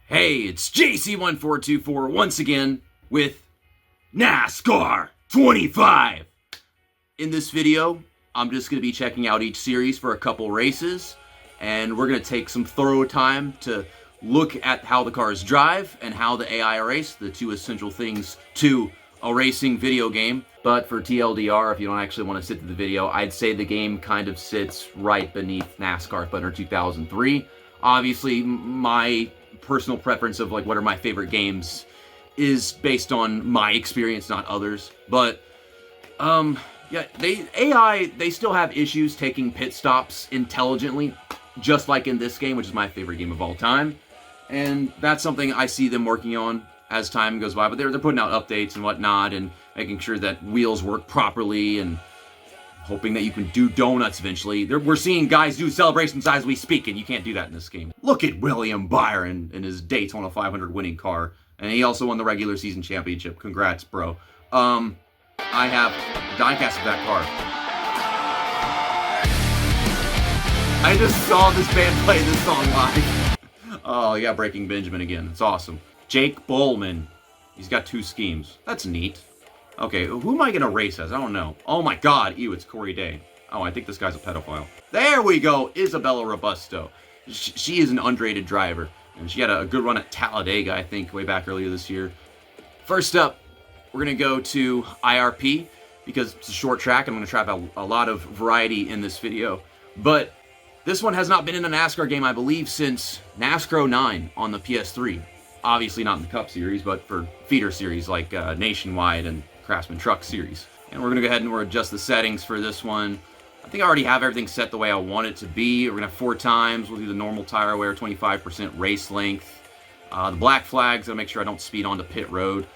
Hey, it's JC1424 once again with Nascar 25. In this video, I'm just going to be checking out each series for a couple races, and we're going to take some thorough time to look at how the cars drive and how the AI race, the two essential things to a racing video game. But for TLDR, if you don't actually want to sit through the video, I'd say the game kind of sits right beneath NASCAR Thunder 2003. Obviously, my personal preference of like what are my favorite games is based on my experience, not others. But yeah, they still have issues taking pit stops intelligently, just like in this game, which is my favorite game of all time. And that's something I see them working on as time goes by. But they're putting out updates and whatnot, and making sure that wheels work properly, and hoping that you can do donuts eventually. We're seeing guys do celebrations as we speak, and you can't do that in this game. Look at William Byron in his Daytona 500 winning car. And he also won the regular season championship. Congrats, bro. I have diecast of that car. I just saw this band play this song live. Oh, yeah, Breaking Benjamin again. It's awesome. Jake Bullman. He's got two schemes. That's neat. Okay, who am I going to race as? I don't know. Oh my god, ew, it's Corey Day. Oh, I think this guy's a pedophile. There we go, Isabella Robusto. She is an underrated driver, and she had a good run at Talladega, I think, way back earlier this year. First up, we're going to go to IRP, because it's a short track, and I'm going to try out a lot of variety in this video. But this one has not been in a NASCAR game, I believe, since NASCAR 09 on the PS3. Obviously not in the Cup Series, but for feeder series like Nationwide and Craftsman Truck Series. And we're going to go ahead and adjust the settings for this one. I think I already have everything set the way I want it to be. We're going to have 4 times. We'll do the normal tire wear, 25% race length. The black flags, I'll make sure I don't speed onto pit road.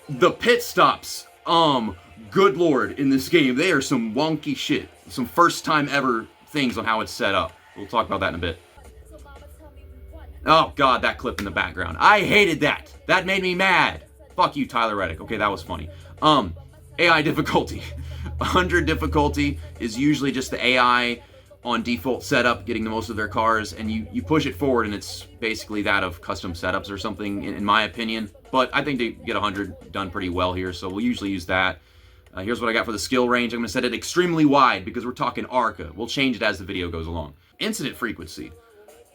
The pit stops, good lord, in this game, they are some wonky shit. Some first time ever things on how it's set up. We'll talk about that in a bit. Oh god, that clip in the background. I hated that. That made me mad. Fuck you, Tyler Reddick. Okay, that was funny. AI difficulty. 100 difficulty is usually just the AI on default setup getting the most of their cars, and you push it forward and it's basically that of custom setups or something, in my opinion. But I think they get 100 done pretty well here, so we'll usually use that. Here's what I got for the skill range. I'm going to set it extremely wide because we're talking ARCA. We'll change it as the video goes along. Incident frequency.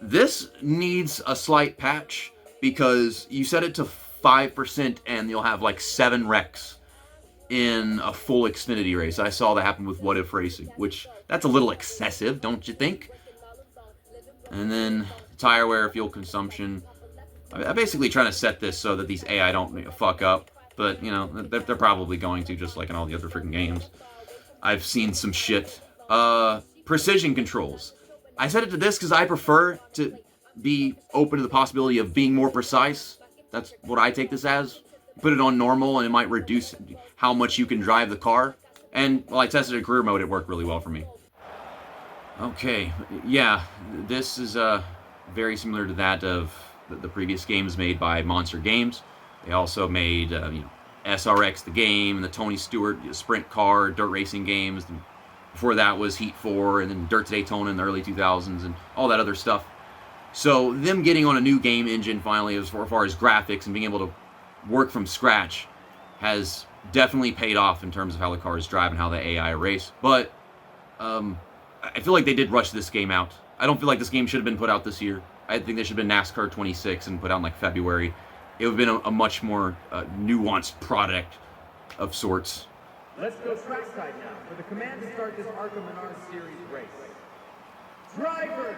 This needs a slight patch because you set it to 5% and you'll have like 7 wrecks in a full Xfinity race. I saw that happen with What If Racing, which that's a little excessive, don't you think? And then tire wear, fuel consumption. I'm basically trying to set this so that these AI don't fuck up, but you know, they're probably going to, just like in all the other freaking games. I've seen some shit. Precision controls. I set it to this because I prefer to be open to the possibility of being more precise. That's what I take this as. Put it on normal and it might reduce how much you can drive the car. And while I tested in career mode, it worked really well for me. Okay, yeah, this is very similar to that of the previous games made by Monster Games. They also made SRX the game, and the Tony Stewart sprint car, dirt racing games. Before that was Heat 4, and then Dirt to Daytona in the early 2000s, and all that other stuff. So them getting on a new game engine finally, as far as graphics and being able to work from scratch, has definitely paid off in terms of how the cars drive and how the AI race. But I feel like they did rush this game out. I don't feel like this game should have been put out this year. I think they should have been NASCAR 26 and put out in like February. It would have been a much more nuanced product of sorts. Let's go trackside now for the command to start this Arkham Menard Series race. Drivers,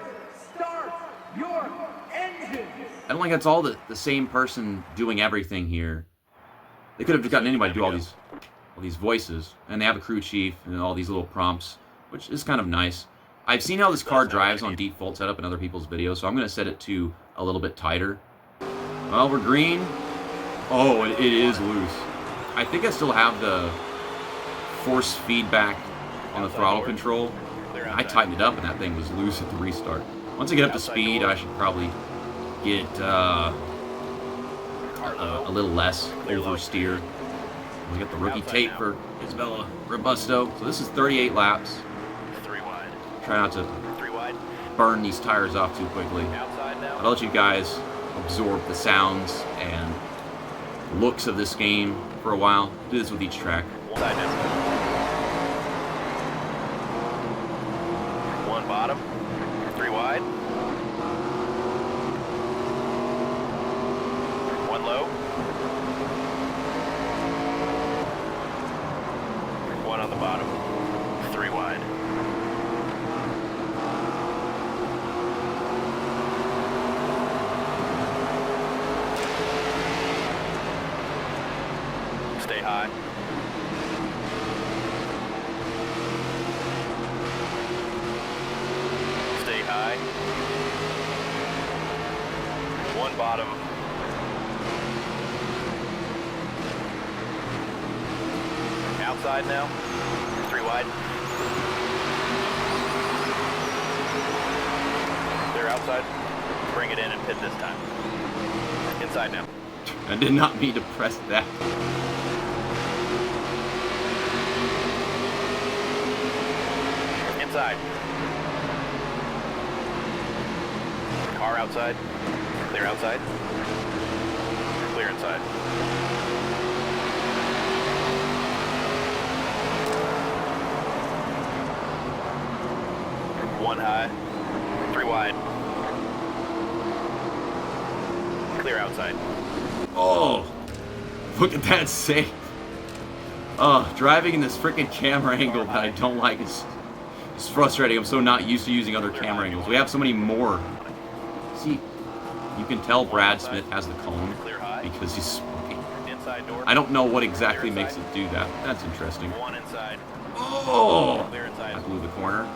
start your engines! I don't like that's all the same person doing everything here. They could have just gotten anybody to do all these voices. And they have a crew chief and all these little prompts, which is kind of nice. I've seen how this car drives on default setup in other people's videos, so I'm going to set it to a little bit tighter. Well, we're green. Oh, it is loose. I think I still have the force feedback on the throttle control. I tightened it up and that thing was loose at the restart. Once I get up to speed, I should probably get a little less oversteer. We got the rookie tape for Isabella Robusto. So this is 38 laps. 3 wide. Try not to 3 wide. burn these tires off too quickly. Outside now. I'll let you guys absorb the sounds and looks of this game for a while. Do this with each track. Side now. One bottom, 3 wide. One low. One on the bottom, 3 wide. Stay high. Stay high. One bottom. Outside now. 3 wide. Clear outside. Bring it in and pit this time. Inside now. I did not mean to press that. Inside. Car outside. Clear outside. Clear inside. One high. 3 wide. Clear outside. Oh, look at that save. Driving in this freaking camera angle that I don't like is frustrating. I'm so not used to using other camera angles. We have so many more. See, you can tell Brad Smith has the cone because he's smoking. Inside door. I don't know what exactly makes it do that. That's interesting. One inside. Oh, Clear inside. I blew the corner.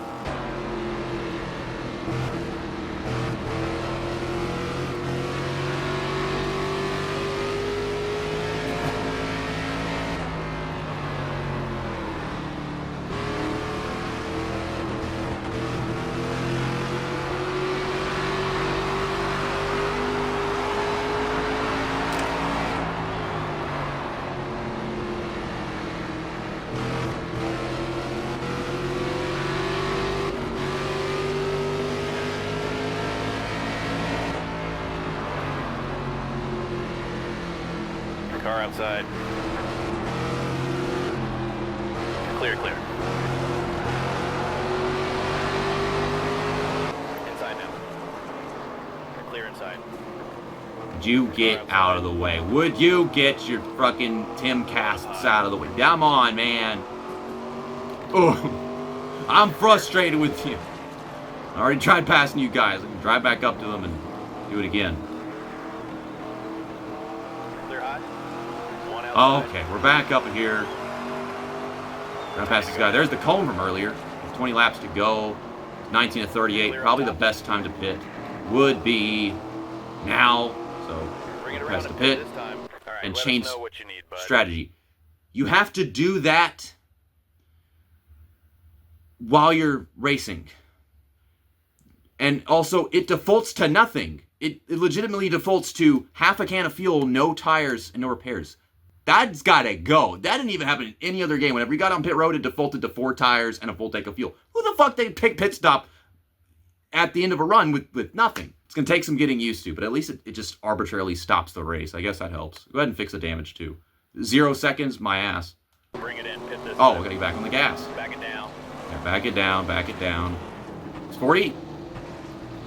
Car outside. Clear, clear. Inside now. Clear inside. Would you get out of the way? Would you get your fucking Tim Casts out of the way? Come on, man. Oh, I'm frustrated with you. I already tried passing you guys. I can drive back up to them and do it again. Clear high. One Oh, outside. okay, we're back up here. Gonna pass this guy. There's the cone from earlier. 20 laps to go. 19 to 38. Probably the best time to pit would be now. So Bring it press around the pit this time. All right, and let us change know what you need, bud. strategy. You have to do that while you're racing. And also, it defaults to nothing. It legitimately defaults to half a can of fuel, no tires, and no repairs. That's gotta go. That didn't even happen in any other game. Whenever you got on pit road, it defaulted to 4 tires and a full tank of fuel. Who the fuck they pick pit stop at the end of a run with nothing? It's gonna take some getting used to, but at least it just arbitrarily stops the race. I guess that helps. Go ahead and fix the damage too. 0 seconds, my ass. Bring it in. Pit this Oh, time. we gotta get back on the gas. Back it down. Yeah, back it down, back it down. It's 40.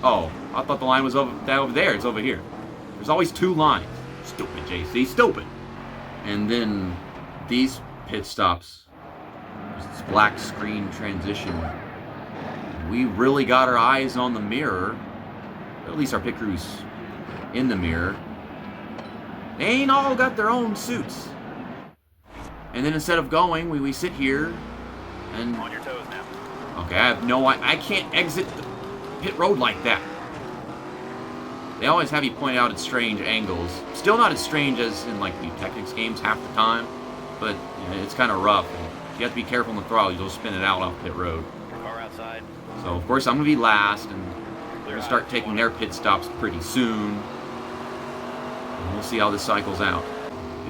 Oh, I thought the line was over there. It's over here. There's always 2 lines. Stupid, JC. Stupid. And then these pit stops. This black screen transition. We really got our eyes on the mirror. Or at least our pit crew's in the mirror. They ain't all got their own suits. And then instead of going, we sit here and... On your toes now. Okay, I can't exit the pit road like that. They always have you point out at strange angles. Still not as strange as in like the Technics games half the time, but you know, it's kind of rough. And you have to be careful on the throttle. You'll spin it out off pit road. Car outside. So of course I'm gonna be last, and they're gonna start taking their pit stops pretty soon. And we'll see how this cycles out.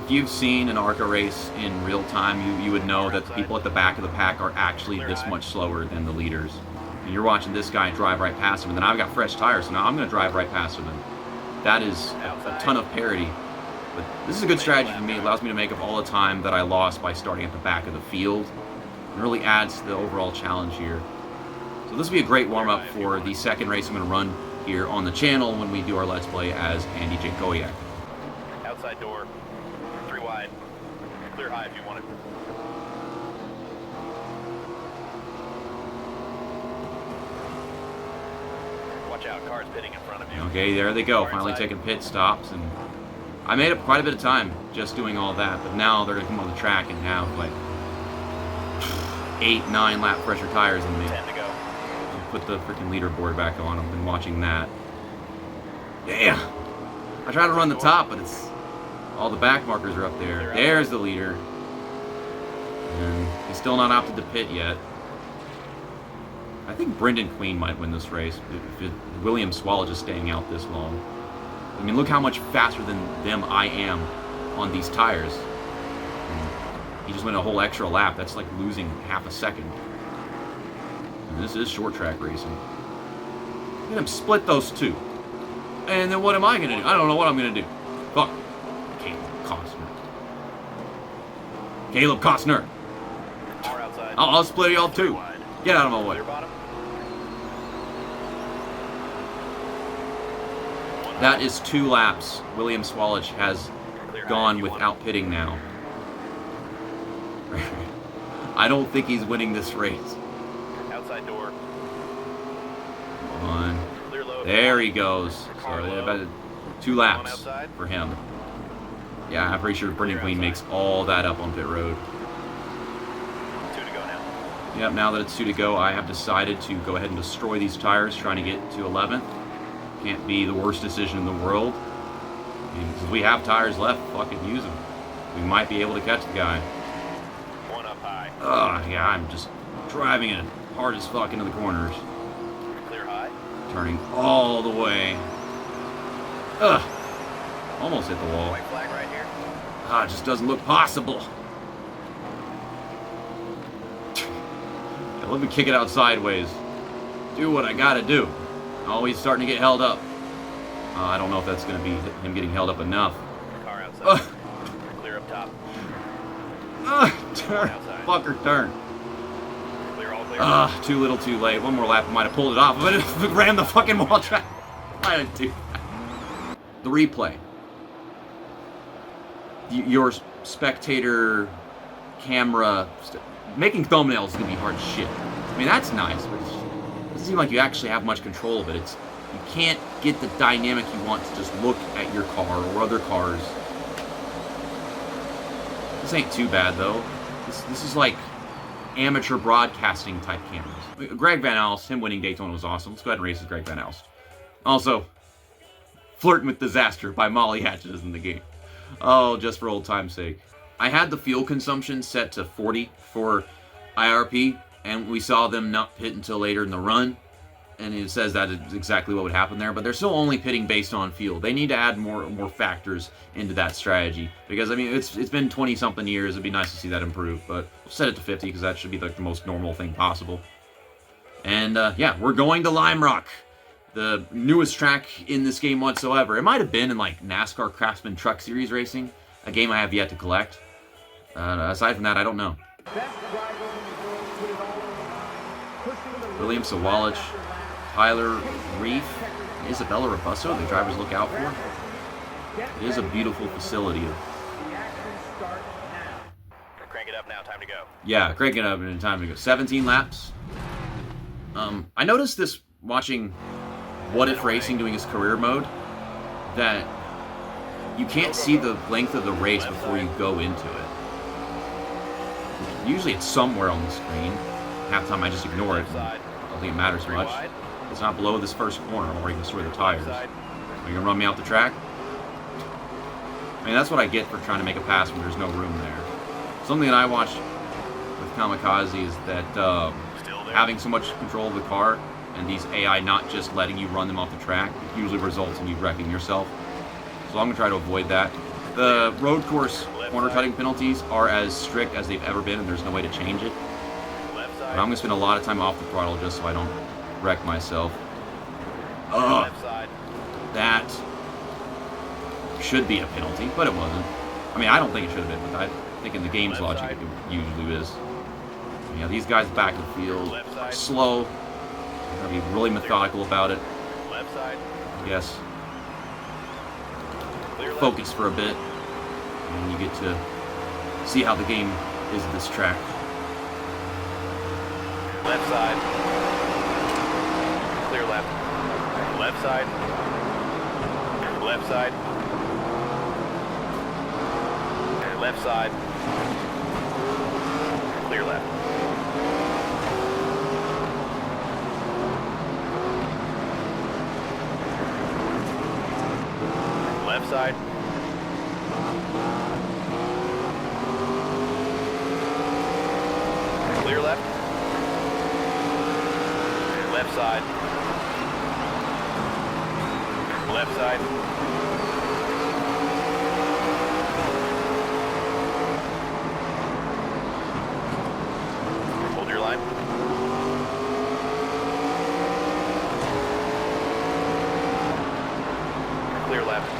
If you've seen an ARCA race in real time, you would know that the people at the back of the pack are actually this much slower than the leaders. And you're watching this guy drive right past him, and then I've got fresh tires, so now I'm going to drive right past him. And that is a ton of parity. But this is a good strategy for me. It allows me to make up all the time that I lost by starting at the back of the field. It really adds to the overall challenge here. So this will be a great warm-up for the second race I'm going to run here on the channel when we do our Let's Play as Andy Jankowiak. Outside door, 3 wide. Clear high if you want it. Watch out, cars pitting in front of you. Okay, there they go. Car Finally inside. taking pit stops, and I made up quite a bit of time just doing all that. But now they're gonna come on the track and have like 8, 9 lap pressure tires on me. 10 to go. I'll put the freaking leaderboard back on. I've been watching that. Yeah, I try to run the top, but it's all the back markers are up there. There's the leader, and he's still not opted to pit yet. I think Brendan Queen might win this race if William Swallow is staying out this long. I mean, look how much faster than them I am on these tires. And he just went a whole extra lap. That's like losing half a second. And this is short track racing. Look at him split those two. And then what am I going to do? I don't know what I'm going to do. Fuck. Caleb Costner. Caleb Costner. Car outside. I'll split y'all too. Wide. Get out of my way. Clear bottom. That is 2 laps. William Swallow has Clear high gone if you want without pitting now. I don't think he's winning this race. it. Outside door. 1. Clear low. There he goes. So about 2 laps outside. for him. Yeah, I'm pretty sure Brendan Queen makes all that up on pit road. 2 to go now. Yep, now that it's 2 to go, I have decided to go ahead and destroy these tires, trying to get to 11th. Can't be the worst decision in the world. I mean, since we have tires left, fucking use them. We might be able to catch the guy. 1 up high. Yeah, I'm just driving it hard as fuck into the corners. Clear high. Turning all the way. Almost hit the wall. White flag right here. It just doesn't look possible. Let me kick it out sideways. Do what I gotta do. Always starting to get held up. I don't know if that's gonna be him getting held up enough. Car outside. Clear up top. Turn. Fucker, turn. Clear all clear. Too little too late. One more lap, I might have pulled it off, but it ran the fucking wall track. I didn't do that. The replay. Your spectator camera making thumbnails is gonna be hard as shit. I mean, that's nice, but it doesn't seem like you actually have much control of it. You can't get the dynamic you want to just look at your car or other cars. This ain't too bad though. This is like amateur broadcasting type cameras. Greg Van Alst, him winning Daytona was awesome. Let's go ahead and race as Greg Van Alst. Also, Flirting with Disaster by Molly Hatchet is in the game. Oh, just for old time's sake. I had the fuel consumption set to 40 for IRP, and we saw them not pit until later in the run, and it says that is exactly what would happen there, but they're still only pitting based on fuel. They need to add more factors into that strategy, because, I mean, it's been 20-something years. It'd be nice to see that improve, but we'll set it to 50, because that should be like the most normal thing possible. And, yeah, we're going to Lime Rock, the newest track in this game whatsoever. It might have been in, like, NASCAR Craftsman Truck Series Racing, a game I have yet to collect. Aside from that, I don't know. William Sawallich, Tyler Reef, Isabella Robusto, the drivers look out for. It is a beautiful facility. Crank it up now, time to go. Yeah, crank it up in time to go. 17 laps. I noticed this watching What If Racing doing his career mode, that you can't see the length of the race before you go into it. Usually it's somewhere on the screen. Half the time I just ignore it. I don't think it matters much. It's not below this first corner. I'm already going to destroy the tires. Are you going to run me off the track? I mean, that's what I get for trying to make a pass when there's no room there. Something that I watch with Kamikaze is that having so much control of the car and these AI not just letting you run them off the track, it usually results in you wrecking yourself. So I'm going to try to avoid that. The road course corner cutting penalties are as strict as they've ever been, and there's no way to change it. But I'm going to spend a lot of time off the throttle just so I don't wreck myself. Ugh. That should be a penalty, but it wasn't. I mean, I don't think it should have been, but I think in the game's Left logic side. it usually is. Yeah, these guys back in the field Left are side. slow. Gotta be really methodical about it. Left side. Yes. Clear left. Focus for a bit, and you get to see how the game is at this track. Left side. Clear left. Left side. Left side. Left side. Clear left. Left side. Clear left. Left side. Left side. Hold your line. Clear left.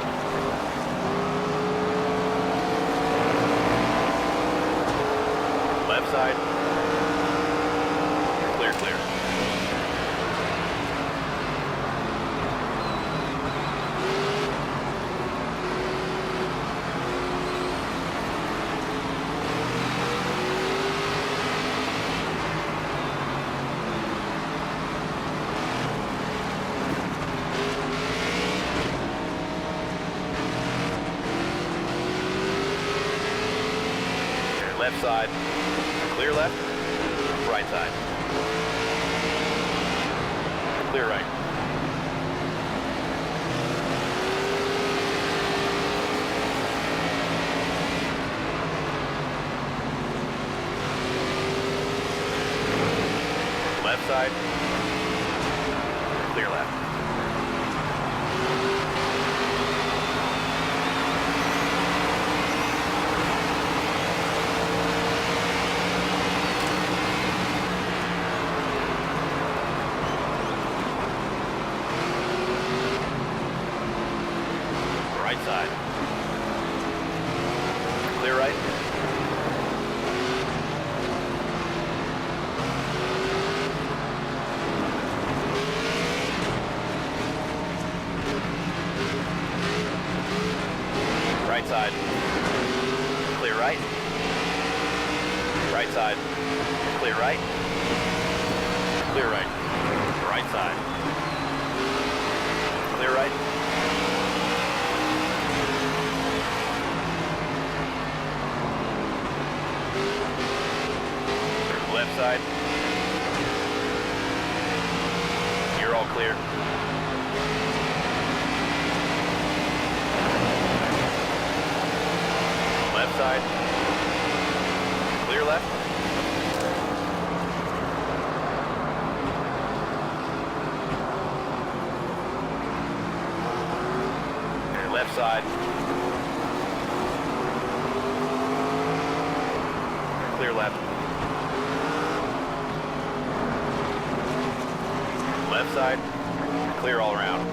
Left side. Clear, clear. Left side. Clear left. Right side. Clear right. Left side. Clear left. Right side. Clear right. Right side. Clear right. Right side. Clear right. Clear right. Right side. Clear right. Left side. You're all clear. Left side. Clear left. Left side. Clear left. Left side. Clear all around.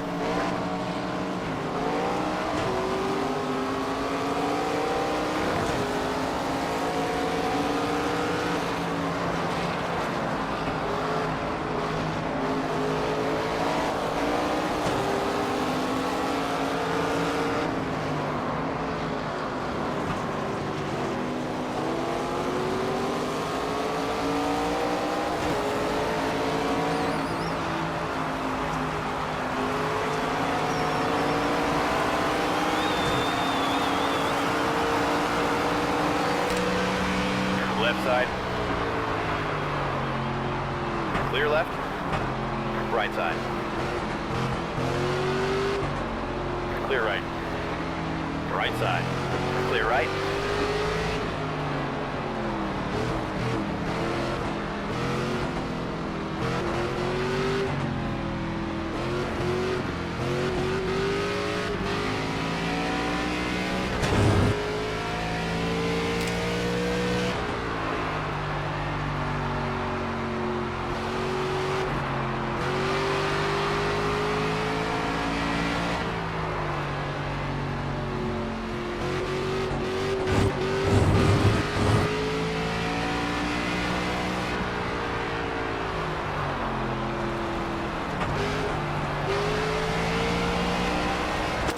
Left side. Clear left. Right side. Clear right. Right side. Clear right.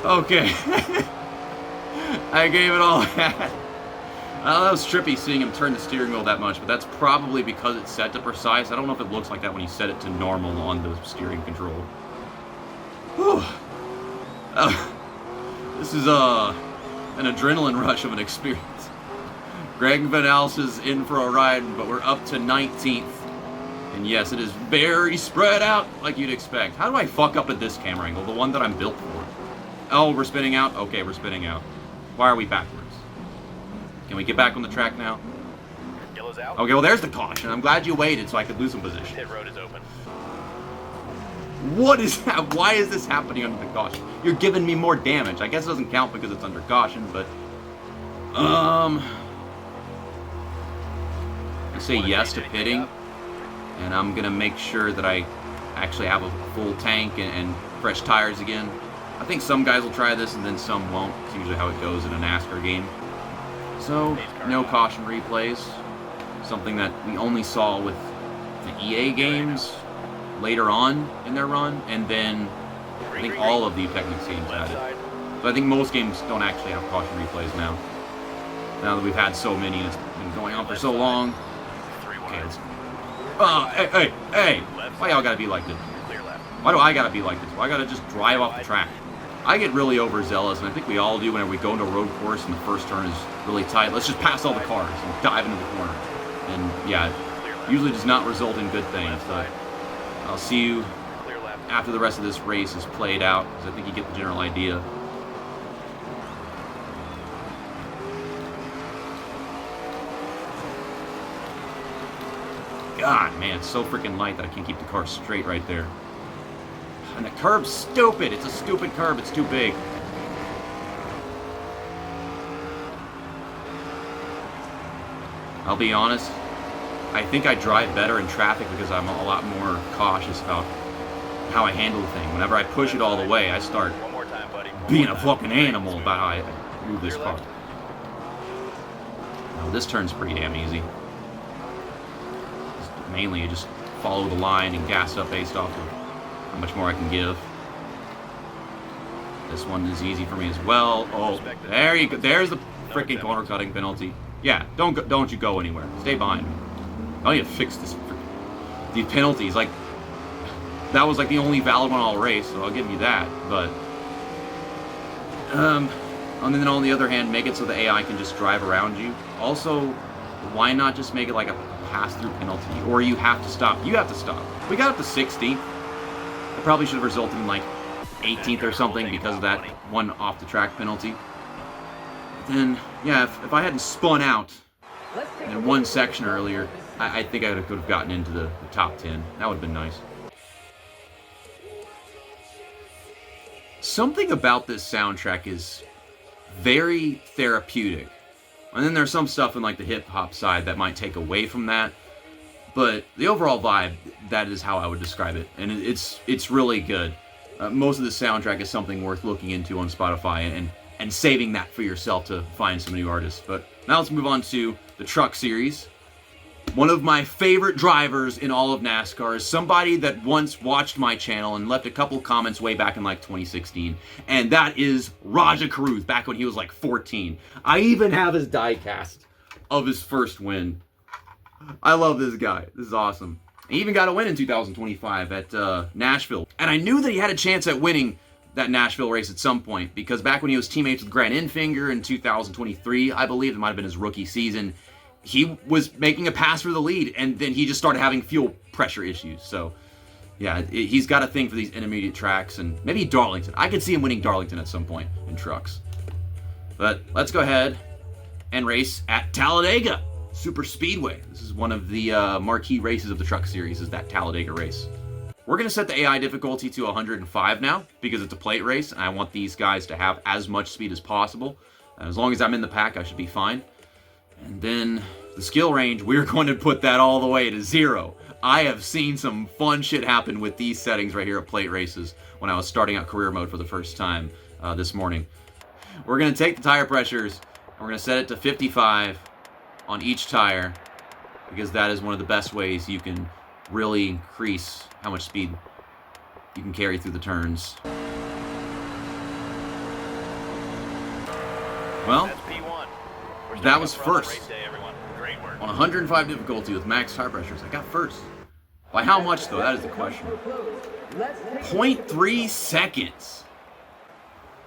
Okay. I gave it all I had. That was trippy seeing him turn the steering wheel that much, but that's probably because it's set to precise. I don't know if it looks like that when you set it to normal on the steering control. Whew. This is an adrenaline rush of an experience. Greg Vanals is in for a ride, but we're up to 19th. And yes, it is very spread out, like you'd expect. How do I fuck up at this camera angle? The one that I'm built for. Oh, we're spinning out? Okay, we're spinning out. Why are we backwards? Can we get back on the track now? Yellow's out. Okay, well, there's the caution. I'm glad you waited so I could lose some position. Pit road is open. What is that? Why is this happening under the caution? You're giving me more damage. I guess it doesn't count because it's under caution, but... I say yes to pitting. And I'm going to make sure that I actually have a full tank and fresh tires again. I think some guys will try this and then some won't. It's usually how it goes in a NASCAR game. So, no caution replays. Something that we only saw with the EA games later on in their run. And then I think all of the Technics games had it. So I think most games don't actually have caution replays now. Now that we've had so many and it's been going on for so long. Okay, let's... hey! Why y'all gotta be like this? Why do I gotta be like this? Why I gotta just drive off the track? I get really overzealous, and I think we all do whenever we go into a road course and the first turn is really tight. Let's just pass all the cars and dive into the corner. And yeah, it usually does not result in good things. But I'll see you after the rest of this race is played out, because I think you get the general idea. God, man, it's so freaking light that I can't keep the car straight right there. And the curb's stupid. It's a stupid curb. It's too big. I'll be honest. I think I drive better in traffic because I'm a lot more cautious about how I handle the thing. Whenever I push it all the way, I start being a fucking animal about how I move this car. Now, this turn's pretty damn easy. Mainly, you just follow the line and gas up based off of how much more I can give. This one is easy for me as well. Oh, there you go. There's the freaking corner cutting penalty. Yeah, don't you go anywhere. Stay behind me. I need to fix this. These penalties, like, that was like the only valid one all race, so I'll give you that. But, and then on the other hand, make it so the AI can just drive around you. Also, why not just make it like a pass-through penalty, or you have to stop. You have to stop. We got up to 16th. It probably should have resulted in like 18th or something because of that one off-the-track penalty. But then, yeah, if I hadn't spun out in one section earlier, I think I could have gotten into the top 10. That would have been nice. Something about this soundtrack is very therapeutic. And then there's some stuff in like the hip-hop side that might take away from that. But the overall vibe, that is how I would describe it. And it's really good. Most of the soundtrack is something worth looking into on Spotify and saving that for yourself to find some new artists. But now let's move on to the Truck Series. One of my favorite drivers in all of NASCAR is somebody that once watched my channel and left a couple comments way back in like 2016. And that is Raja Carruth, back when he was like 14. I even have his diecast of his first win. I love this guy. This is awesome. He even got a win in 2025 at Nashville. And I knew that he had a chance at winning that Nashville race at some point, because back when he was teammates with Grant Enfinger in 2023, I believe it might have been his rookie season, he was making a pass for the lead, and then he just started having fuel pressure issues. So, yeah, he's got a thing for these intermediate tracks, and maybe Darlington. I could see him winning Darlington at some point in trucks. But let's go ahead and race at Talladega Super Speedway. This is one of the marquee races of the Truck Series, is that Talladega race. We're going to set the AI difficulty to 105 now, because it's a plate race, and I want these guys to have as much speed as possible. As long as I'm in the pack, I should be fine. And then the skill range, we're going to put that all the way to 0. I have seen some fun shit happen with these settings right here at plate races when I was starting out career mode for the first time this morning. We're going to take the tire pressures, and we're going to set it to 55 on each tire, because that is one of the best ways you can really increase how much speed you can carry through the turns. Well, That's P1. We're that was starting up for first. race day, everyone. Great work. On 105 difficulty with max tire pressures, I got first. By how much, though? That is the question. Let's take 0.3 seconds.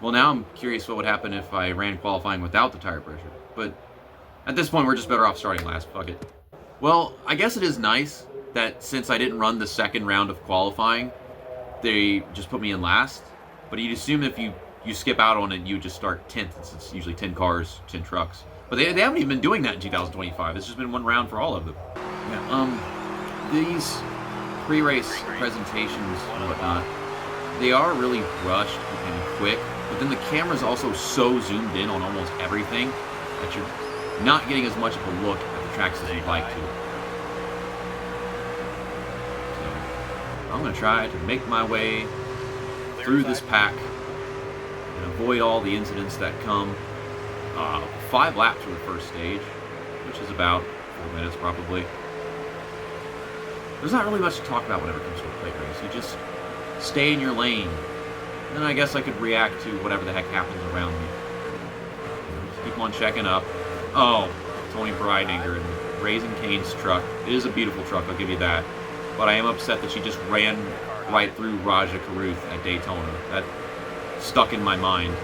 Well, now I'm curious what would happen if I ran qualifying without the tire pressure. But at this point, we're just better off starting last. Fuck it. Well, I guess it is nice that since I didn't run the second round of qualifying, they just put me in last. But you'd assume if you skip out on it, you just start 10th. It's usually 10 cars, 10 trucks. But they haven't even been doing that in 2025. It's just been one round for all of them. Yeah, these pre-race presentations and whatnot, they are really rushed and quick. But then the camera's also so zoomed in on almost everything that you're not getting as much of a look at the tracks as you'd like to. So, I'm going to try to make my way through this pack and avoid all the incidents that come. 5 laps for the first stage, which is about 4 minutes probably. There's not really much to talk about whenever it comes to a plate race. You just stay in your lane. And then I guess I could react to whatever the heck happens around me. Just keep on checking up. Oh, Tony Breidinger and Raising Cane's truck. It is a beautiful truck, I'll give you that. But I am upset that she just ran right through Raja Karuth at Daytona. That stuck in my mind.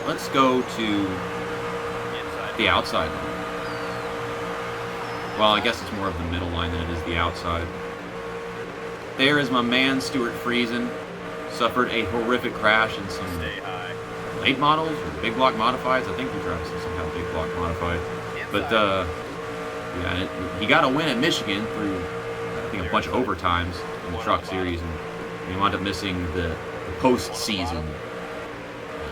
Let's go to the outside line. Well, I guess it's more of the middle line than it is the outside. There is my man, Stuart Friesen. Suffered a horrific crash in some late models or big block modifieds. I think we tried to somehow big block modified. But, yeah, he got a win at Michigan through, I think, a bunch of overtimes in the truck series, and he wound up missing the postseason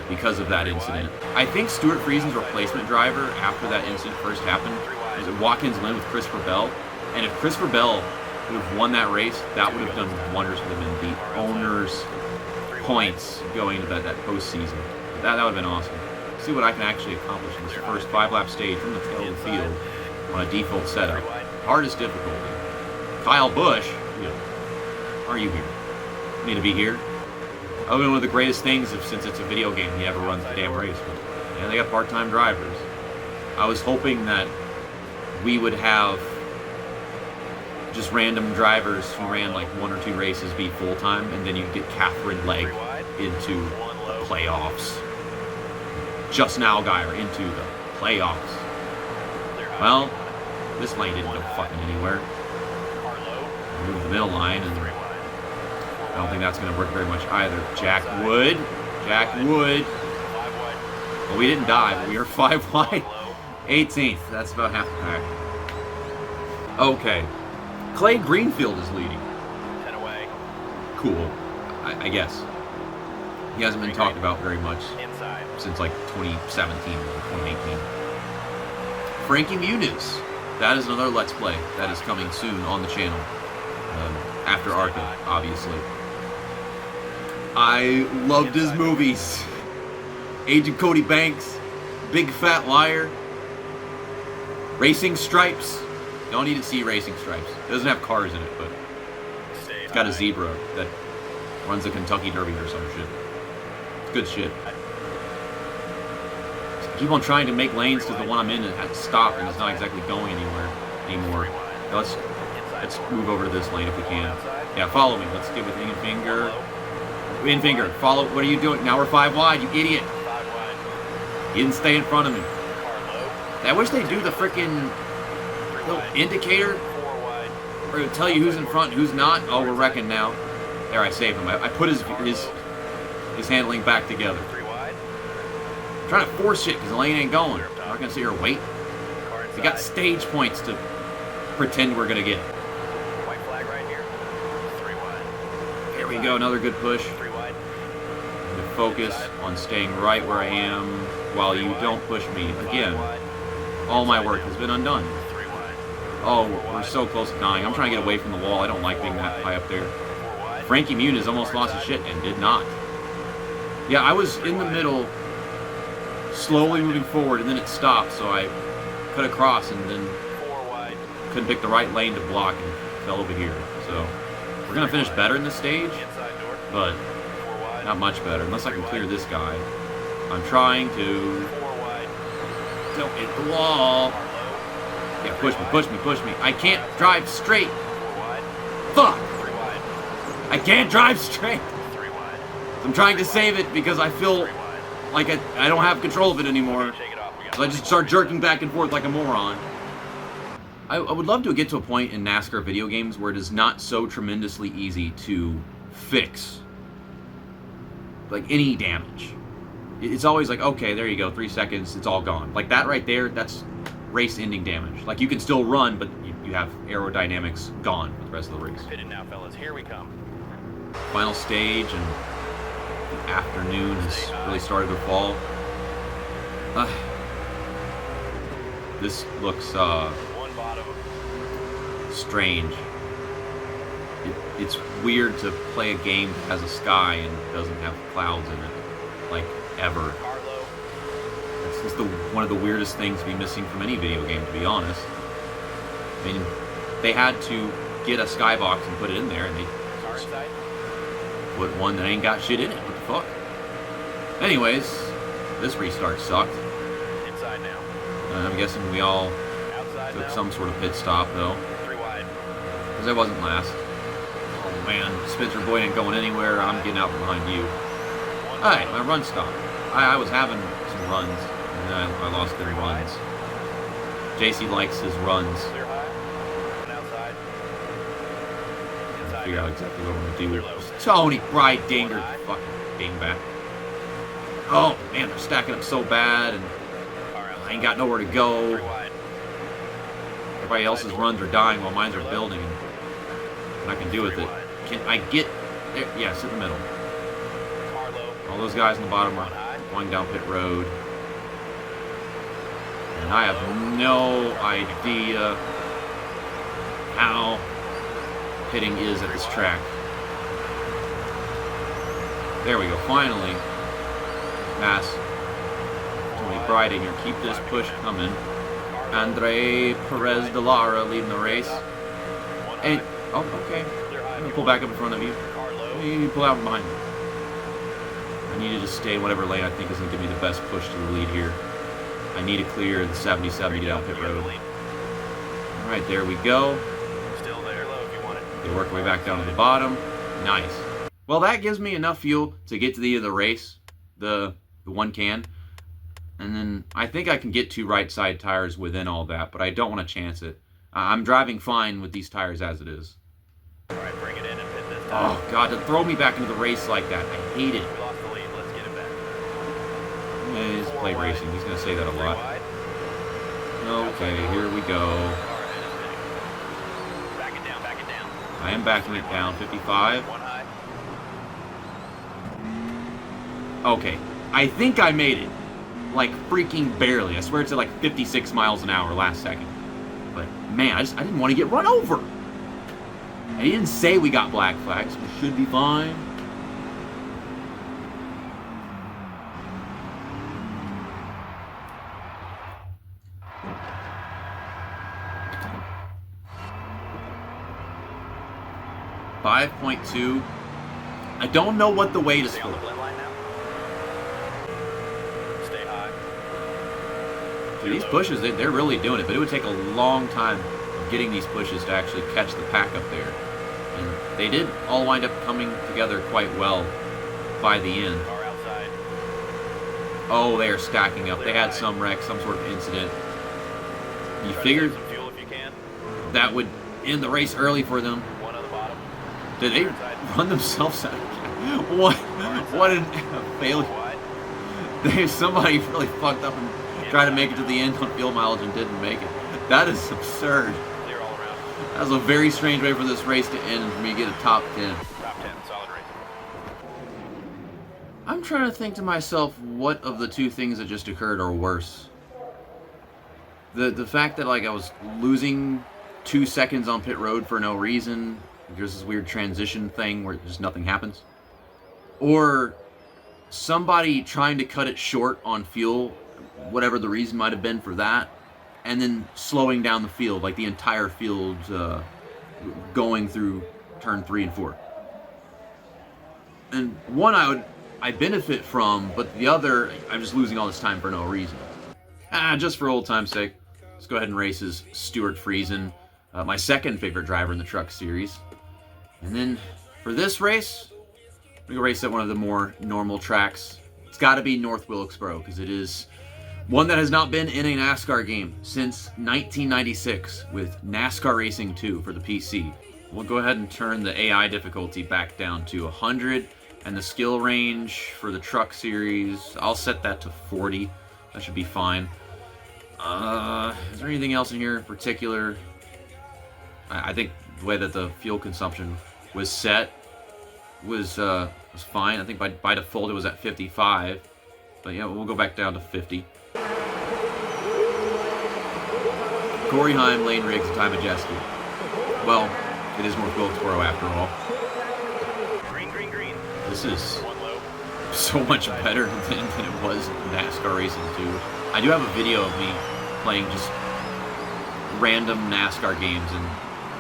because of that incident. I think Stuart Friesen's replacement driver after that incident first happened was at Watkins Glen with Christopher Bell. And if Christopher Bell would have won that race, that would have done wonders for them in the owner's points going into that postseason. That would have been awesome. See what I can actually accomplish in this first 5-lap stage from the tail of the field on a default setup. Hardest difficulty. Kyle Busch, are you here? You need to be here? That would be one of the greatest things since it's a video game, he ever runs the damn race. But, yeah, they got part-time drivers. I was hoping that we would have just random drivers who ran like 1 or 2 races be full-time, and then you'd get Catherine Legg into the playoffs. Justin Allgaier into the playoffs. Well, this lane didn't go fucking anywhere. Move the middle line, and I don't think that's going to work very much either. Jack Wood. Well, we didn't die, but we were 5 wide. 18th. That's about half the pack. Okay. Clay Greenfield is leading. 10 away. Cool. I guess. He hasn't been talked about very much since like 2017 or 2018. Frankie Muniz. That is another Let's Play that is coming soon on the channel. After ARCA, obviously. I loved his movies. Agent Cody Banks, Big Fat Liar, Racing Stripes. Don't need to see Racing Stripes. It doesn't have cars in it, but it's got a zebra that runs the Kentucky Derby or some shit. It's good shit. I keep on trying to make lanes because the one I'm in had to stop and it's not exactly going anywhere anymore. Let's move over to this lane if we can. Yeah, follow me. Let's get with Infinger. Follow. What are you doing? Now we're 5 wide, you idiot. You didn't stay in front of me. I wish they'd do the freaking little indicator or to tell you who's in front and who's not. Oh, we're wrecking now. There, I saved him. I put his handling back together. I'm trying to force shit because the lane ain't going. I'm not going to sit here and wait. We got stage points to pretend we're going to get. White flag right here. 3 wide. There we go. Another good push. 3 wide. I'm going to focus on staying right where I am while you don't push me. Again, all my work has been undone. 3 wide. Oh, we're so close to dying. I'm trying to get away from the wall. I don't like being that high up there. Frankie Muniz almost lost his shit and did not. Yeah, I was in the middle, slowly moving forward, and then it stopped, so I cut across and then couldn't pick the right lane to block and fell over here. So we're going to finish better in this stage, but not much better, unless I can clear this guy. I'm trying to. 4 wide. Don't hit the wall. Car low. Yeah, push me, push me, push me. I can't drive straight. 4 wide. Fuck! 3 wide. I can't drive straight. 3 wide. I'm trying to save it because I feel 3 wide. like I don't have control of it anymore. Shake it off. We got So I just start jerking back and forth like a moron. I would love to get to a point in NASCAR video games where it is not so tremendously easy to fix like any damage. It's always like, okay, there you go, 3 seconds, it's all gone. Like that right there, that's race-ending damage. Like you can still run, but you have aerodynamics gone for the rest of the race. Pitted now, fellas. Here we come. Final stage, and the afternoon has really started to fall. This looks One bottom. strange. It's weird to play a game that has a sky and doesn't have clouds in it, like ever. Car low. It's one of the weirdest things to be missing from any video game, to be honest. I mean, they had to get a skybox and put it in there, and they Car inside. put one that ain't got shit in it. What the fuck? Anyways, this restart sucked. Inside now. I'm guessing we all Outside took now. some sort of pit stop, though, 3 wide. because I wasn't last. Oh man, Spencer Boyd ain't going anywhere. I'm getting out from behind you. 1 Alright, bottom. my run stopped. I was having some runs, and then I lost the runs. JC likes his runs. Clear high. One outside. Inside Figure out now. exactly what I'm gonna do. Clear low. Tony Bright Dinger, fucking dingbat. Oh man, they're stacking up so bad, and Car I outside. ain't got nowhere to 3 go. wide. Everybody else's runs are dying while mine are building, and I can do with it. Can I get there? Yeah, sit in the middle. Car low. All those guys in the bottom are One high. going down pit road, and I have no idea how pitting is at this track. There we go, finally. Pass. Tony Breidinger, keep this push coming. Andre Perez de Lara leading the race. One And, high. oh, okay. Clear high. I'm gonna pull back up in front of you. Car low. You need to pull out from behind me. I need to just stay in whatever lane I think is gonna give me the best push to the lead here. I need to clear the 77 to get out pit You have road. the lead. Alright, there we go. Still there low if you want it. They work their way back down to the bottom. Nice. Well, that gives me enough fuel to get to the end of the race, the one can. And then I think I can get 2 right side tires within all that, but I don't want to chance it. I'm driving fine with these tires as it is. Alright, bring it in and pit this time. Oh, God, to throw me back into the race like that. I hate it. We lost the lead. Let's get it back. It's play racing. He's going to say that a 3 lot. wide. Okay, here we go. Car ahead is pitting. Back it down, back it down. I am backing it down. 55. 1 high. Okay, I think I made it. Like, freaking barely. I swear it's at like 56 miles an hour last second. But, man, I didn't want to get run over. And he didn't say we got black flags. We should be fine. .2. I don't know what the weight is Stay on the for. blend line now. Stay high. These pushes, they're really doing it, but it would take a long time of getting these pushes to actually catch the pack up there. And they did all wind up coming together quite well by the end. Car outside. Oh, they are stacking up. They had some wreck, some sort of incident. You Try to figured save some fuel if you can. that would end the race early for them. One on the bottom. Did they run themselves out? What a failure. Wide. Somebody really fucked up and tried to make it to the end on fuel mileage and didn't make it. That is absurd. Clear all around. That was a very strange way for this race to end and for me to get a top 10. Top 10. Solid race. I'm trying to think to myself, what of the two things that just occurred are worse? The fact that like I was losing 2 seconds on pit road for no reason. There's this weird transition thing where just nothing happens. Or somebody trying to cut it short on fuel, whatever the reason might have been for that, and then slowing down the field, like the entire field going through turn 3 and 4. And one I would I benefit from, but the other, I'm just losing all this time for no reason. Just for old time's sake, let's go ahead and race as Stuart Friesen, my second favorite driver in the truck series. And then for this race, I'm going to race at one of the more normal tracks. It's got to be North Wilkesboro, because it is one that has not been in a NASCAR game since 1996 with NASCAR Racing 2 for the PC. We'll go ahead and turn the AI difficulty back down to 100, and the skill range for the truck series, I'll set that to 40. That should be fine. Is there anything else in here in particular? I think the way that the fuel consumption was set was fine. I think by default it was at 55, but yeah, we'll go back down to 50. Corey Heim, Lane Riggs, and Ty Majeski. Well, it is North Wilkesboro after all. Green, green, green. This is One low. so much better than it was NASCAR Racing 2. I do have a video of me playing just random NASCAR games and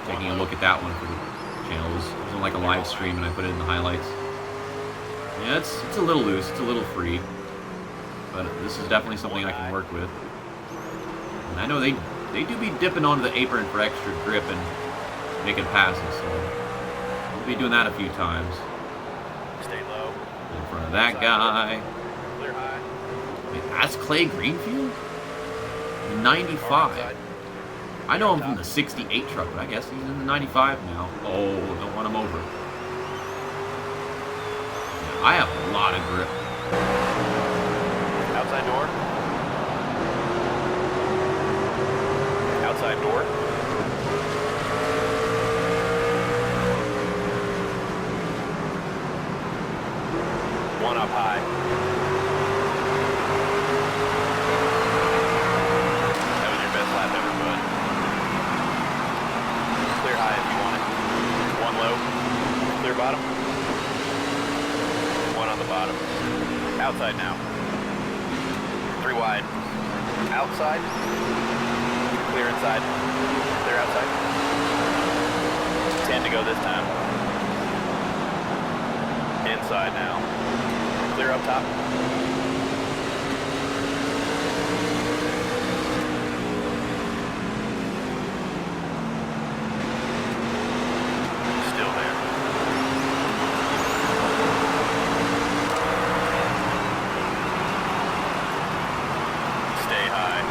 taking a look at that one for the channel. It was on like a live stream, and I put it in the highlights. Yeah, it's a little loose, it's a little free, but this is definitely something I can work with. And I know they do be dipping onto the apron for extra grip and making passes, so we'll be doing that a few times. Stay low. In front of that guy. Clear high. Wait, that's Clay Greenfield? 95. I know him from the 68 truck, but I guess he's in the 95 now. Oh, don't want him over. Yeah, I have a lot of grip. Outside door. Outside door. One up high. That was your best lap ever, bud. Clear high if you want it. One low. Clear bottom. One on the bottom. Outside now. Three wide. Outside. Clear inside. Clear outside. 10 to go this time. Inside now. Clear up top. Still there. Stay high.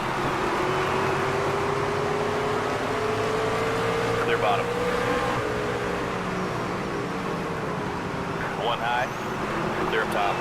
Clear bottom. One high. Clear up top.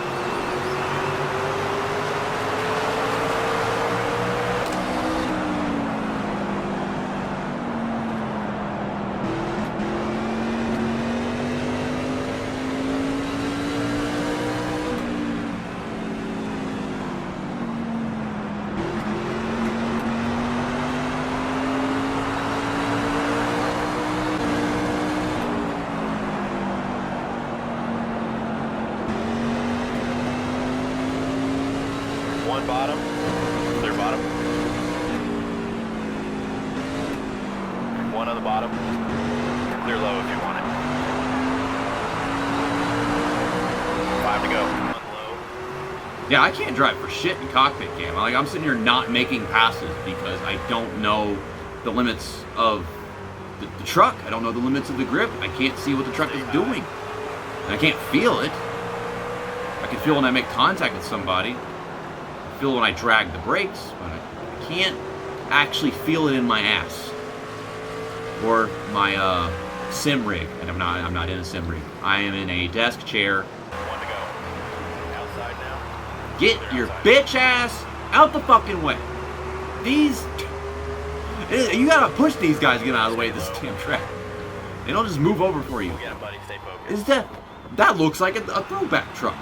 One bottom, clear bottom. One on the bottom, clear low if you want it. 5 to go. One low. Yeah, I can't drive for shit in cockpit cam. Like, I'm sitting here not making passes because I don't know the limits of the truck. I don't know the limits of the grip. I can't see what the truck is doing. And I can't feel it. I can feel when I make contact with somebody. I feel when I drag the brakes, but I can't actually feel it in my ass. Or my sim rig. And I'm not in a sim rig. I am in a desk chair. 1 to go. Outside now. Get your bitch ass out the fucking way. These... You gotta push these guys to get out of the way of this damn track. They don't just move over for you. We'll get it, buddy. Stay focused. Is that looks like a throwback truck.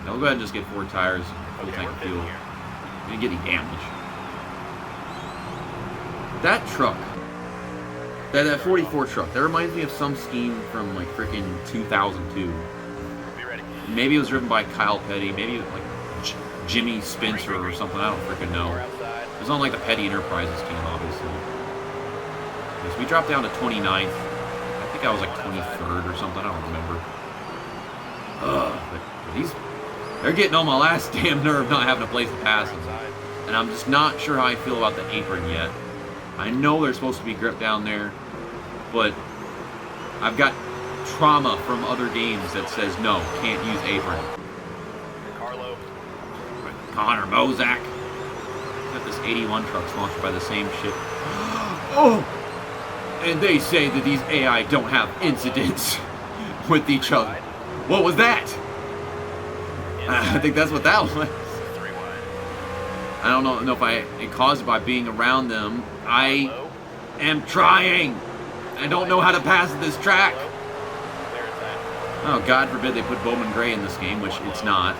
Now we'll go ahead and just get 4 tires, full Okay, tank we're of fitting fuel. here. Didn't get any damage. That truck, that 44 truck, that reminds me of some scheme from like freaking 2002. Be ready. Maybe it was driven by Kyle Petty, maybe it was like Jimmy Spencer or something, I don't freaking know. We're outside. It was on like the Petty Enterprises team, obviously. So we dropped down to 29th. I think I was like 23rd or something, I don't remember. But these They're getting on my last damn nerve not having a place to pass them. Outside. And I'm just not sure how I feel about the apron yet. I know there's supposed to be grip down there, but I've got trauma from other games that says no, can't use apron. Carlo. Connor Mozak. Got this 81 truck sponsored by the same shit. Oh! And they say that these AI don't have incidents with each other. What was that? I think that's what that was. 3 wide. I don't know if it caused it by being around them. I Low. am trying. I don't know how to pass this track. Low. Clear inside. Oh, God forbid they put Bowman Gray in this game, which it's not.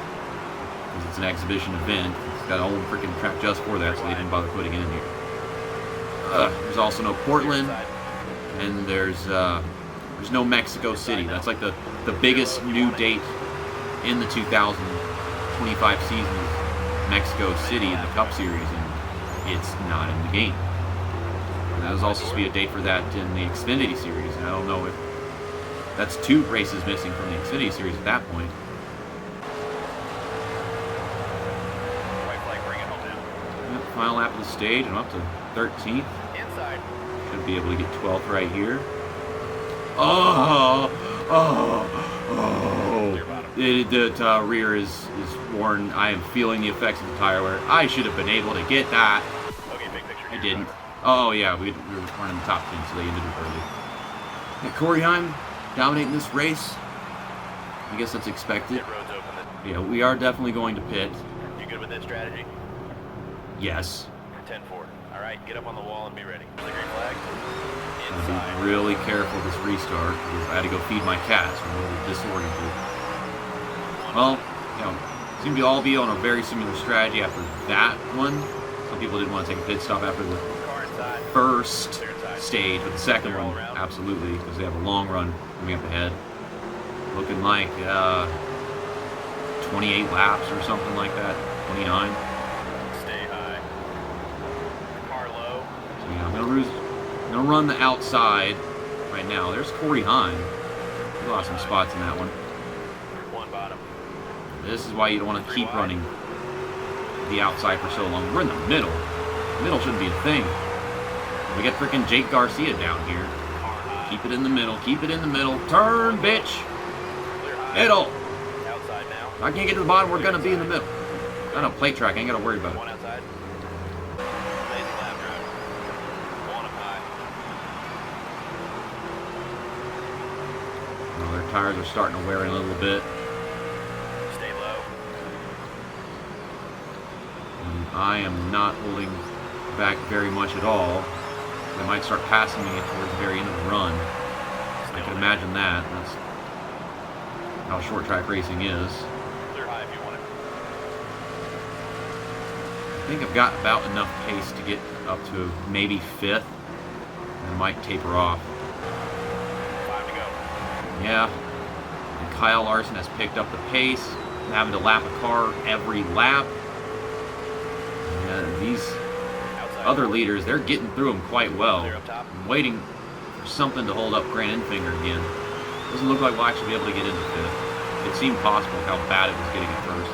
Because it's an exhibition event. It's got a whole freaking track just for that, so they didn't bother putting it in here. There's also no Portland. Inside. And there's no Mexico City. That's like the biggest new date in the 2025 season is Mexico City in the Cup Series, and it's not in the game. And that was also supposed to be a date for that in the Xfinity Series, and I don't know if that's 2 races missing from the Xfinity Series at that point. White flag, bring it home down. Yep, final lap of the stage, I'm up to 13th. Inside. Should be able to get 12th right here. Oh! Clear bottom. The rear is worn. I am feeling the effects of the tire wear. I should have been able to get that. Okay, big picture. I didn't. Oh, yeah, we were running the top 10, so they ended it early. Yeah, Corey Heim dominating this race. I guess that's expected. Pit road's open. Yeah, we are definitely going to pit. You good with that strategy? Yes. 10-4. All right, get up on the wall and be ready. The green flag. I'll Inside. be really careful this restart because I had to go feed my cats. I'm a little disoriented. Well, seem to all be on a very similar strategy after that one. Some people didn't want to take a pit stop after the Car inside. first Clear inside. stage, but the second Clear all one, around. absolutely, because they have a long run coming up ahead. Looking like 28 laps or something like that, 29. Stay high. Car low. So yeah, I'm gonna run the outside right now. There's Corey Heim. He lost some spots in that one. 1 bottom. This is why you don't want to keep running the outside for so long. We're in the middle. The middle shouldn't be a thing. We got freaking Jake Garcia down here. Car high. Keep it in the middle. Keep it in the middle. Turn, bitch. Clear high. Middle. Outside now. If I can't get to the bottom, we're gonna be in the middle. Got a plate track. I ain't gotta worry about it. 1 outside. Lazy lap drive. 1 up high. Well, their tires are starting to wear in a little bit. Stay low. And I am not holding back very much at all. They might start passing me towards the very end of the run. I can imagine that. That's how short track racing is. Clear high if you want it. I think I've got about enough pace to get up to maybe 5th. And I might taper off. 5 to go. Yeah. And Kyle Larson has picked up the pace, having to lap a car every lap. And these Outside. other leaders, they're getting through them quite well. Clear up top. I'm waiting for something to hold up Grant Enfinger again. Doesn't look like we'll actually be able to get into 5th. It seemed possible how bad it was getting at first.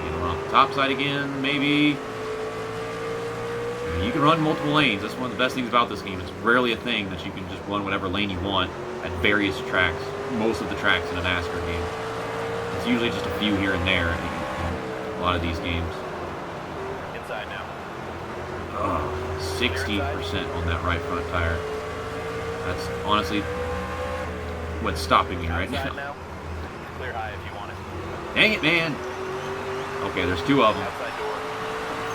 Get on the top side again, maybe. You can run multiple lanes. That's one of the best things about this game. It's rarely a thing that you can just run whatever lane you want at various tracks. Most of the tracks in a NASCAR game. It's usually just a few here and there in a lot of these games. Inside now. 60% on that right front tire. That's honestly what's stopping me right Outside now. now. Clear high if you want it. Dang it, man. Okay, there's 2 of them. Outside door.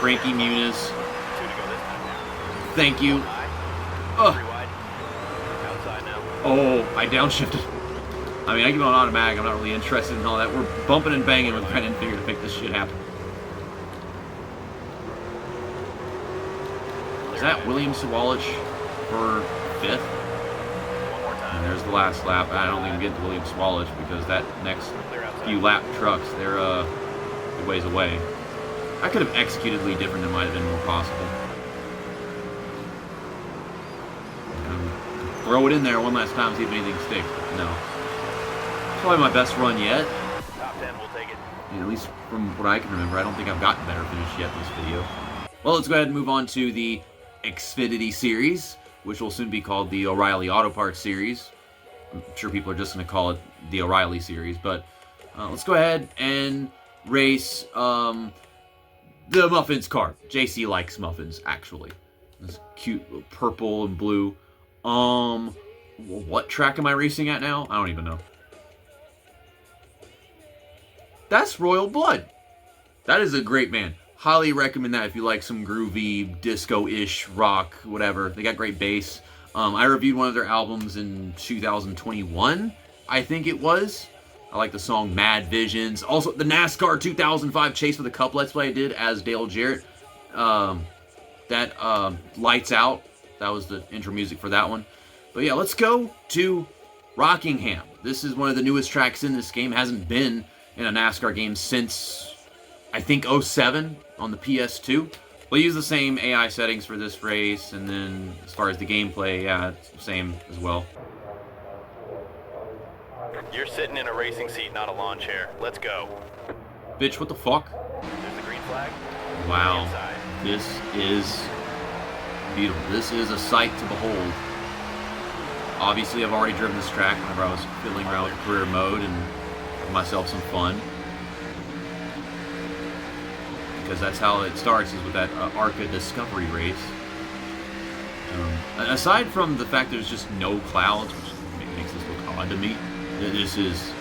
Frankie Muniz. 2 to go this time now. Thank you. High. Ugh. 3 wide. Outside now. Oh, I downshifted. I mean, I keep on automatic. I'm not really interested in all that. We're bumping and banging with Grant Enfinger to make this shit happen. Is that William Sawalich for 5th? 1 more And time. there's the last lap. I don't think I'm getting to William Sawalich because that next Clear outside. few lap trucks, they're a ways away. I could have executed Lee different. It might have been more possible. Throw it in there one last time, see if anything sticks. No. Probably my best run yet. Top 10, we'll take it. At least from what I can remember. I don't think I've gotten better finish yet this video. Well, let's go ahead and move on to the Xfinity Series, which will soon be called the O'Reilly Auto Parts Series. I'm sure people are just going to call it the O'Reilly Series, but let's go ahead and race the Muffins car. JC likes muffins, actually. This cute purple and blue. What track am I racing at now? I don't even know. That's Royal Blood. That is a great band. Highly recommend that if you like some groovy, disco-ish rock, whatever. They got great bass. I reviewed one of their albums in 2021, I think it was. I like the song Mad Visions. Also, the NASCAR 2005 Chase for the Cup Let's Play I did as Dale Jarrett. That Lights Out. That was the intro music for that one. But yeah, let's go to Rockingham. This is one of the newest tracks in this game. Hasn't been in a NASCAR game since, I think, 07 on the PS2. We'll use the same AI settings for this race, and then as far as the gameplay, yeah, it's the same as well. You're sitting in a racing seat, not a lawn chair. Let's go. Bitch, what the fuck? There's the green flag. Wow. Inside. This is beautiful. This is a sight to behold. Obviously, I've already driven this track whenever I was fiddling around with career mode and give myself some fun. Because that's how it starts, is with that ARCA Discovery race. Aside from the fact there's just no clouds, which makes this look odd to me, this is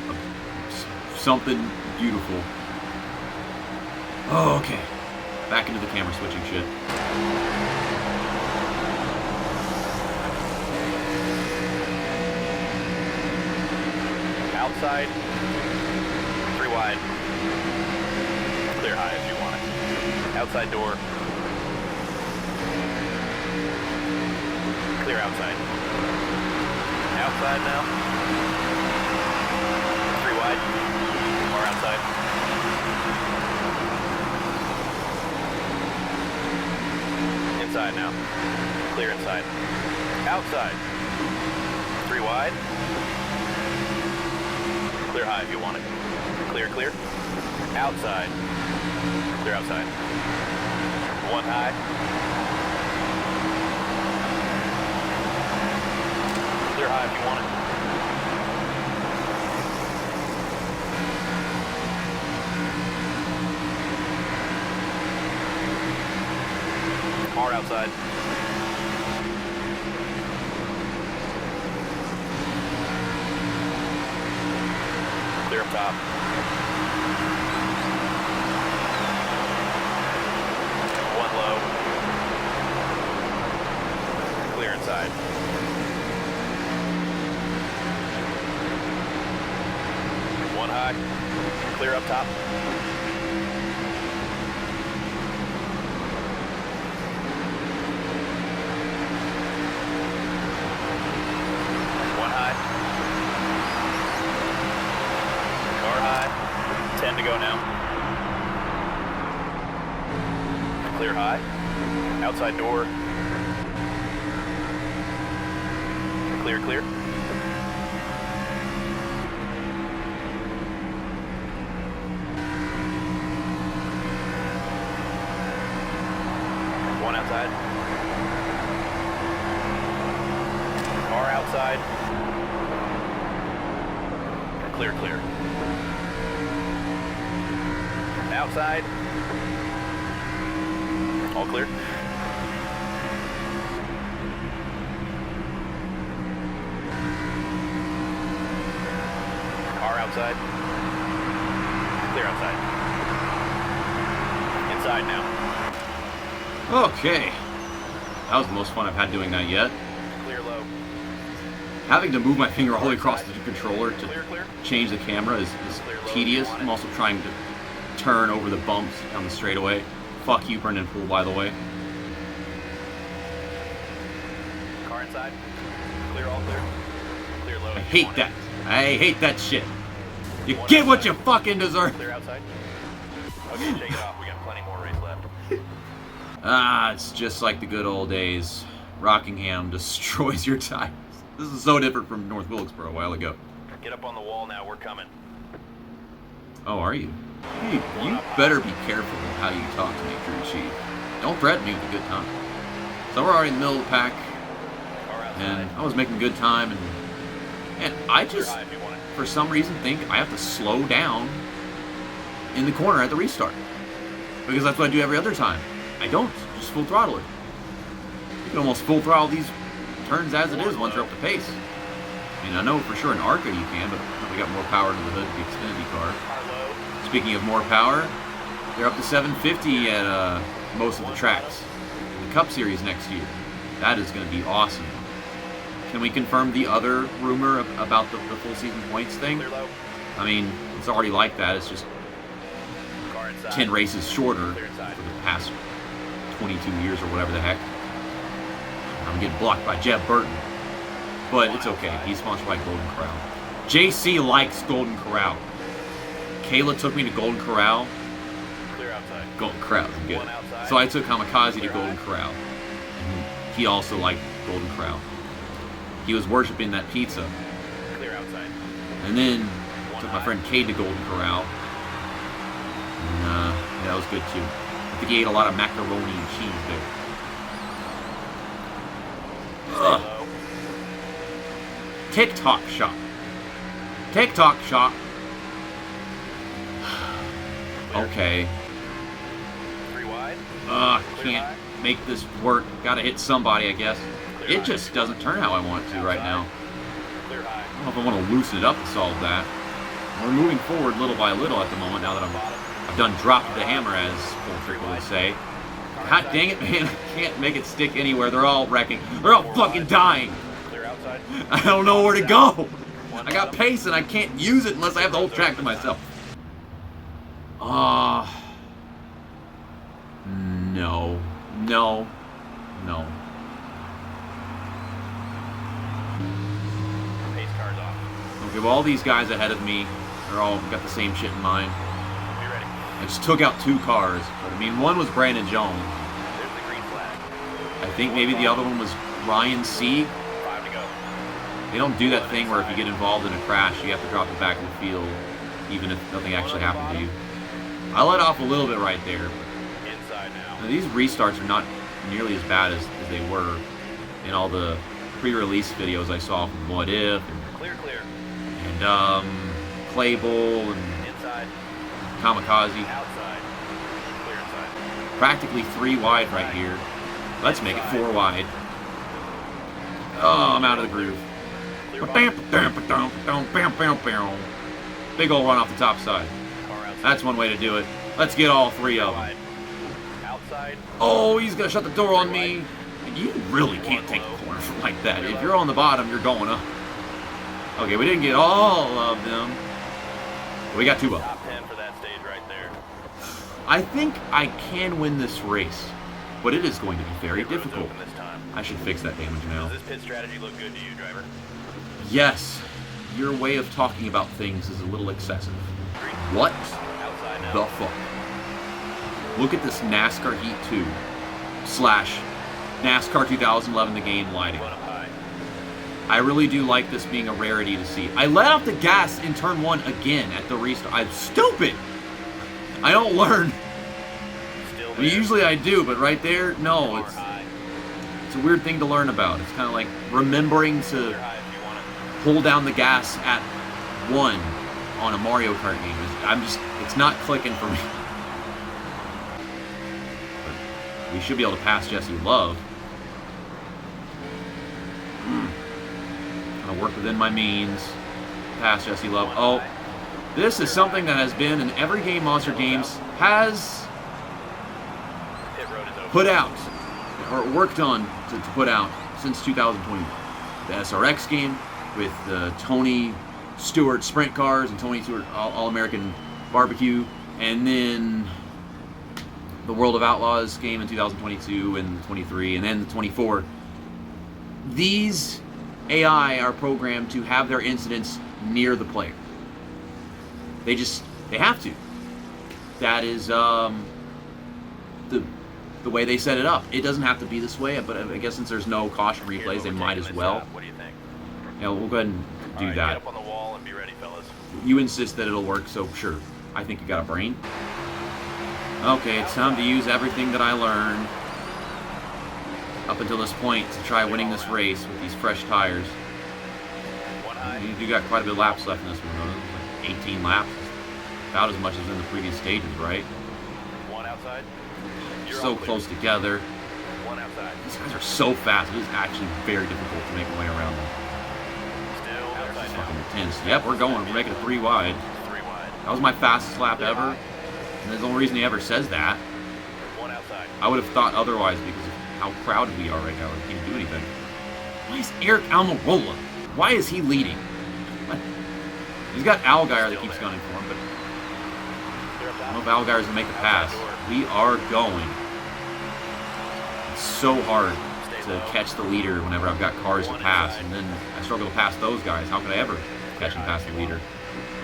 something beautiful. Oh, okay. Back into the camera switching shit. Outside. 3 wide. Clear high if you want it. Outside door. Clear outside. Outside now. 3 wide. More outside. Inside now. Clear inside. Outside. 3 wide. Clear high if you want it. Clear, clear. Outside. Clear outside. 1 high. Clear high if you want it. More outside. Clear up top. 1 low. Clear inside. 1 high. Clear up top. 1 high. Car high. 10 to go now. Clear high. Outside door. Clear, clear. One outside. Car outside. Clear, clear. Outside. All clear. Car outside. Clear outside. Inside now. Okay. That was the most fun I've had doing that yet. Clear low. Having to move my finger all the way across the controller to Clear, clear. change the camera is tedious. I'm also trying to turn over the bumps down the straightaway. Fuck you, Brendan Poole, by the way. Car inside. Clear, all clear. Clear low. I hate that. I hate that shit. You get what you fucking deserve. Clear outside. Okay, shake it off. We got plenty more race left. Ah, it's just like the good old days. Rockingham destroys your tires. This is so different from North Wilkesboro a while ago. Get up on the wall now. We're coming. Oh, are you? Hey, you better be careful with how you talk to me, crew chief. Don't threaten me with a good time. So we're already in the middle of the pack, and I was making good time, and I just, for some reason, think I have to slow down in the corner at the restart. Because that's what I do every other time. I don't. Just full throttle it. You can almost full throttle these turns as it is once you're up to pace. I mean, I know for sure in ARCA you can, but we got more power to the hood of the Xfinity car. Speaking of more power, they're up to 750 at most of the tracks. The Cup Series next year. That is going to be awesome. Can we confirm the other rumor about the full season points thing? I mean, it's already like that. It's just 10 races shorter for the past 22 years or whatever the heck. I'm getting blocked by Jeb Burton. But it's okay. He's sponsored by Golden Corral. JC likes Golden Corral. Kayla took me to Golden Corral. Clear outside. Golden Corral is good. So I took Kamikaze to Golden Corral. And he also liked Golden Corral. He was worshiping that pizza. Clear outside. And then took my friend Cade to Golden Corral. And yeah, that was good too. I think he ate a lot of macaroni and cheese there. Ugh. TikTok shop. TikTok shop. Okay. 3 wide. Can't make this work. Gotta hit somebody, I guess. It just doesn't turn how I want it to right now. Clear high. I don't know if I want to loosen it up to solve that. We're moving forward little by little at the moment now that I've done drop the hammer, as people would say. God dang it, man. I can't make it stick anywhere. They're all wrecking. They're all fucking dying. Clear outside. I don't know where to go. I got pace and I can't use it unless I have the whole track to myself. No. No. No. Pace car's off. Okay, well, all these guys ahead of me, they're all got the same shit in mind. Be ready. I just took out 2 cars, but I mean, one was Brandon Jones. There's the green flag. I think maybe the other one was Ryan C. 5 to go. They don't do that thing where if you get involved in a crash, you have to drop it back in the field, even if nothing actually happened to you. I let off a little bit right there. Inside now. Now, these restarts are not nearly as bad as they were in all the pre-release videos I saw from What If Clear. and Claybull and Inside. Kamikaze. Outside. Clear inside. Practically 3 wide right here. Let's make it 4 wide. Oh, I'm out of the groove. Clear wide. Big ol' run off the top side. Car outside. That's one way to do it. Let's get all 3 of them. Wide. Outside. Oh, he's gonna shut the door on me. You really can't take a corner from like that. If you're on the bottom, you're going up. Okay, we didn't get all of them. We got 2 of them. Top 10 for that stage right there. I think I can win this race, but it is going to be very Pit road's difficult. open this time. I should fix that damage now. Does this pit strategy look good to you, driver? Yes, your way of talking about things is a little excessive. Green. What Outside now. the fuck? Look at this NASCAR Heat 2 / NASCAR 2011 the game lighting. Run up high. I really do like this being a rarity to see. I let off the gas in turn 1 again at the restart. I'm stupid! I don't learn. Still I there. mean, usually I do, but right there, no. Car high. It's a weird thing to learn about. It's kind of like remembering to Clear high if you want it. pull down the gas at 1 on a Mario Kart game. It's not clicking for me. But we should be able to pass Jesse Love. Kind of work within my means. Pass Jesse Love. Oh, this is something that has been in every game Monster Games has Pit road is open. put out, or worked on to put out since 2021. The SRX game with the Tony Stewart sprint cars and Tony Stewart All-American barbecue, and then the World of Outlaws game in 2022 and 23, and then the 24. These AI are programmed to have their incidents near the player. They have to. That is the way they set it up. It doesn't have to be this way, but I guess since there's no caution replays, they might as well. What do you think? Yeah, we'll go ahead and do All right, that. Get up on the wall and be ready, fellas. You insist that it'll work, so sure. I think you got a brain. Okay, it's time to use everything that I learned up until this point to try winning this race with these fresh tires. One high. You got quite a bit of laps left in this one, though. Like 18 laps. About as much as in the previous stages, right? One outside. You're So all clear. close together. One outside. These guys are so fast. It is actually very difficult to make a way around them. Still outside It's now. fucking intense. Yep, we're going. We're making it 3 wide. 3 wide. That was my fastest lap ever. And that's the only reason he ever says that. One outside. I would have thought otherwise because of how crowded we are right now. We can't do anything. Why is Eric Almirola? Why is he leading? What? He's got Allgaier that keeps gunning for him, but They're up I don't top. know if Allgaier's gonna make the pass. We are going. It's so hard to catch the leader whenever I've got cars to pass, and then I struggle to pass those guys. How could I ever catch and pass the leader?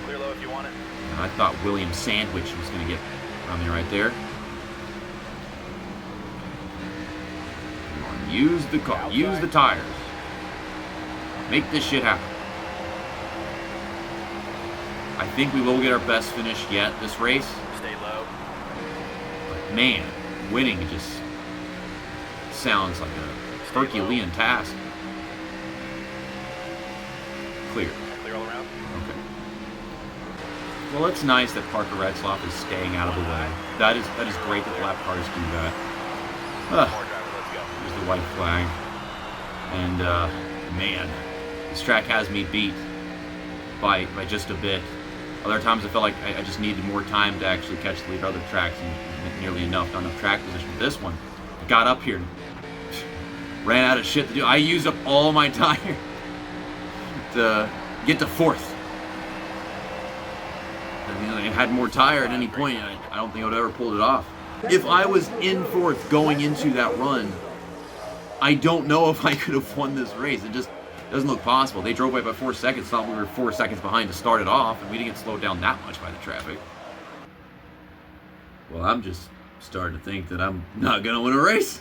Clear low if you want it. And I thought William Sandwich was gonna get around me right there. Come on, use the car, use the tires. Make this shit happen. I think we will get our best finish yet this race. Stay low. But man, winning just sounds like a Herculean task. Clear. Clear all around. Okay. Well, it's nice that Parker Retzloff is staying out of the way. That is great that lap cars do that. More driver, let's go. There's the white flag. And man, this track has me beat by just a bit. Other times I felt like I just needed more time to actually catch the lead. Other tracks and nearly enough, not enough track position. But this one, I got up here and ran out of shit to do. I used up all my time to get to 4th. And, I had more tire at any point. I don't think I would have ever pulled it off. If I was in 4th going into that run, I don't know if I could have won this race. It just doesn't look possible. They drove by 4 seconds. Thought we were 4 seconds behind to start it off, and we didn't get slowed down that much by the traffic. Well, I'm just starting to think that I'm not going to win a race.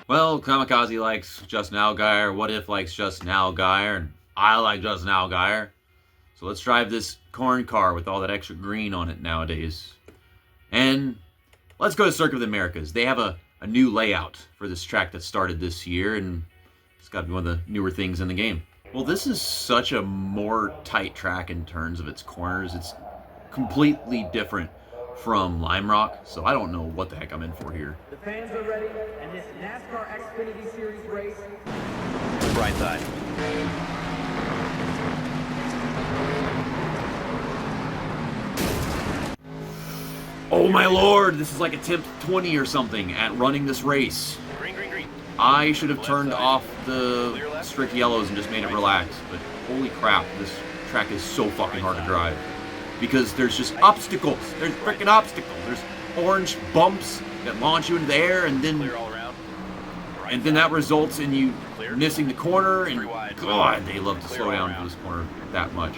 Well, Kamikaze likes Justin Allgaier. What If likes Justin Allgaier, and I like Justin Allgaier. So let's drive this corn car with all that extra green on it nowadays. And let's go to Circuit of the Americas. They have a new layout for this track that started this year, and it's got to be one of the newer things in the game. Well, this is such a more tight track in terms of its corners. It's completely different from Lime Rock, so I don't know what the heck I'm in for here. The fans are ready, and this NASCAR Xfinity Series race Right side. Oh my lord, this is like attempt 20 or something at running this race. Green, green, green. I should have turned off the strict yellows and just made it relax, but holy crap, this track is so fucking hard to drive. Because there's just obstacles. There's freaking obstacles. There's orange bumps that launch you into the air, and Clear all around. Right then side. that results in you missing the corner, and 3 wide. God, they love to Clear slow all down for around. this corner that much.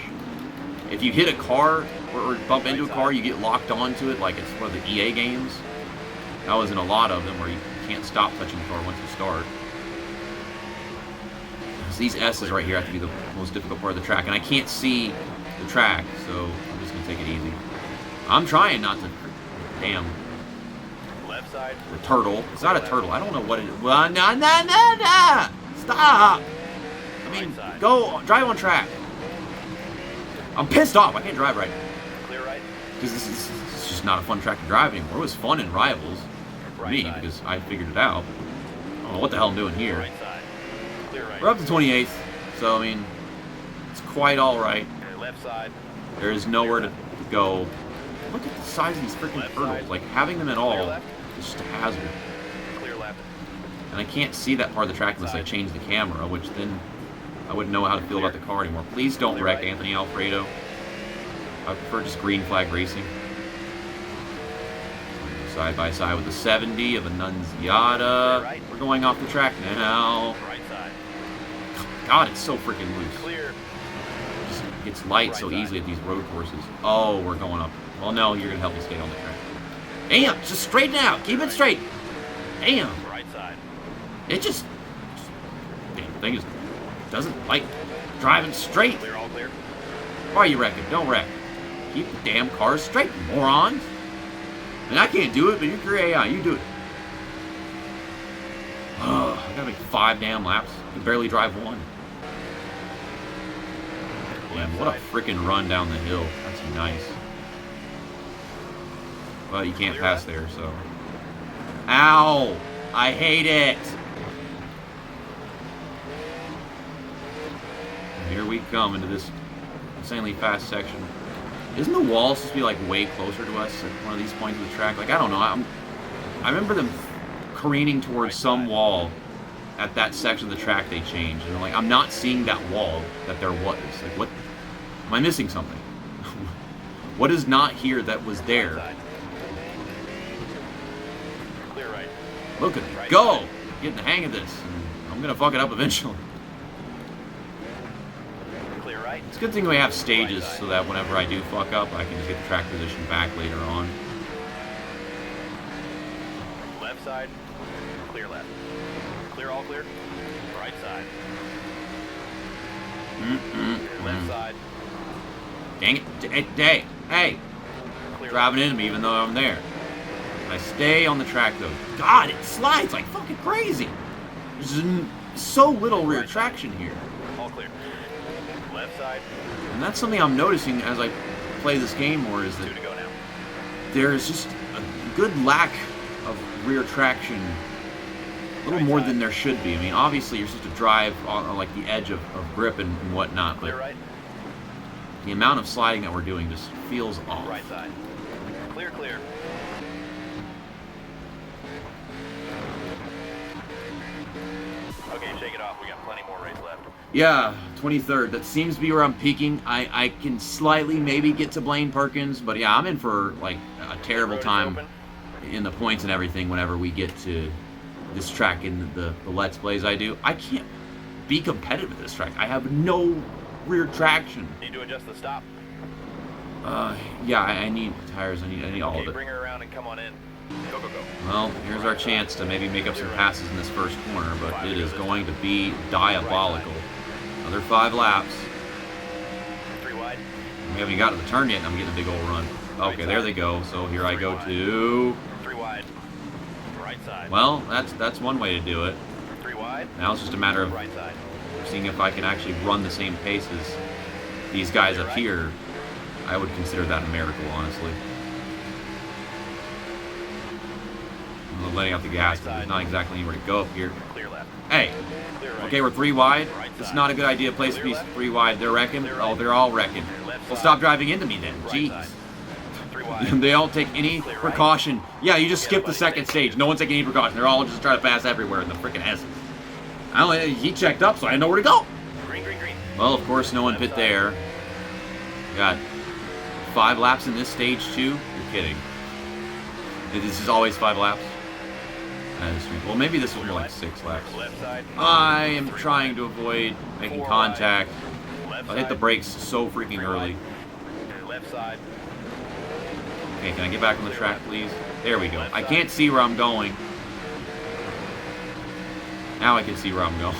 If you hit a car or bump into a car, you get locked onto it like it's one of the EA games. That was in a lot of them where you can't stop touching the car once you start. So these S's right here have to be the most difficult part of the track, and I can't see the track, so I'm just gonna take it easy. I'm trying not to. Damn, Left side. the turtle. It's not a turtle. I don't know what it is. Well, no. Stop. I mean, go drive on track. I'm pissed off. I can't drive right Clear right. because this is just not a fun track to drive anymore. It was fun in Rivals for me Right side. because I figured it out. I don't know what the hell I'm doing here. Right side. Clear right. We're up to 28th, so I mean, it's quite all right. Left side. There is nowhere to go. Look at the size of these freaking Left turtles. side. Like, having them at all Clear left. is just a hazard. Clear left. And I can't see that part of the track unless I change the camera, which then I wouldn't know how to feel about the car anymore. Please don't wreck Anthony Alfredo. I prefer just green flag racing. Side by side with the 70 of Annunziata. We're going off the track now. Right side. God, it's so freaking loose. Clear. It just gets light so easily at these road courses. Oh, we're going up. Well, no, you're going to help me stay on the track. Damn, just straighten out. Keep it straight. Damn. Right side. It just damn thing just doesn't like driving straight. Clear, all clear. Why are you wrecking? Don't wreck. Keep the damn cars straight, morons. I mean, I can't do it, but you're your AI. You do it. I gotta make 5 damn laps. I can barely drive 1. Man, what a freaking run down the hill. That's nice. But you can't pass there, so. Ow! I hate it! And here we come into this insanely fast section. Isn't the wall supposed to be like way closer to us at one of these points of the track? Like, I don't know. I remember them careening towards some wall at that section of the track they changed. And like, I'm not seeing that wall that there was. Like, what? Am I missing something? What is not here that was there? Clear right. Look at me. Go! Getting the hang of this. I'm gonna fuck it up eventually. Clear right. It's a good thing we have stages so that whenever I do fuck up, I can just get the track position back later on. Left side. Clear left. Clear all clear. Right side. Left side. Dang it. Hey! Hey! Clear Driving into me even though I'm there. I stay on the track though. God, it slides like fucking crazy. There's so little rear traction here. All clear. Left side. And that's something I'm noticing as I play this game more is that 2 to go now. there's just a good lack of rear traction. A little more than there should be. I mean, obviously you're supposed to drive on like the edge of grip and whatnot, Clear but right. the amount of sliding that we're doing just feels off. Right side. Clear, clear. Okay, shake it off. We got plenty more race left. Yeah, 23rd. That seems to be where I'm peaking. I can slightly maybe get to Blaine Perkins, but yeah, I'm in for like a terrible Road is time open. in the points and everything whenever we get to this track in the Let's Plays I do. I can't be competitive at this track. I have no rear traction. Need to adjust the stop. Yeah, I need tires. I need all Okay, of it. bring her around and come on in. Go, go, go. Well, here's our chance to maybe make up some passes in this first corner, but it is going to be diabolical. Another 5 laps. 3 wide. We haven't even got to the turn yet, and I'm getting a big old run. Okay, there they go. So here I go to... 3 wide. Right side. Well, that's one way to do it. 3 wide. Now it's just a matter of Right side. seeing if I can actually run the same pace as these guys up here. I would consider that a miracle, honestly. I'm letting out the gas, but there's not exactly anywhere to go up here. Clear left. Hey, Clear right. okay, we're 3 wide. This is not a good idea. Place to be 3 wide. They're wrecking. Oh, they're all wrecking. Well, stop driving into me then. Right Jeez. side. 3 wide. They don't take any precaution. Yeah, you just skip the second stage. No one's taking any precaution. They're all just trying to pass everywhere in the freaking S. He checked up, so I didn't know where to go. Green, green, green. Well, of course, no one pit there. Got 5 laps in this stage, too? You're kidding. This is always 5 laps? That is strange. Well, maybe this was more like 6 laps. Left side. I am trying to avoid making 4 contact. Left I hit the side. brakes so freaking 3 early. wide. Left side. Okay, can I get back on the track, please? There we go. I can't see where I'm going. Now I can see where I'm going.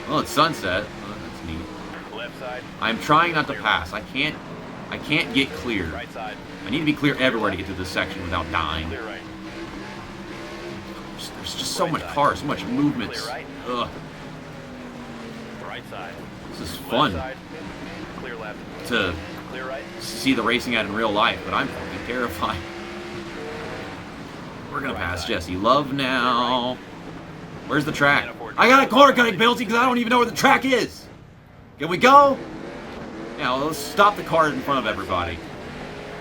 Well, it's sunset. Oh, that's neat. Left side. I'm trying not to pass. I can't get clear. Right side. I need to be clear everywhere to get through this section without dying. Clear right. There's just so much cars, so much movement. Clear right. Ugh, Right side. this is Left fun side. Clear left. to Clear right. see the racing at in real life, but I'm fucking terrified. We're gonna pass Jesse Love now. Where's the track? I got a corner cutting penalty because I don't even know where the track is. Can we go? Yeah, well, let's stop the car in front of everybody.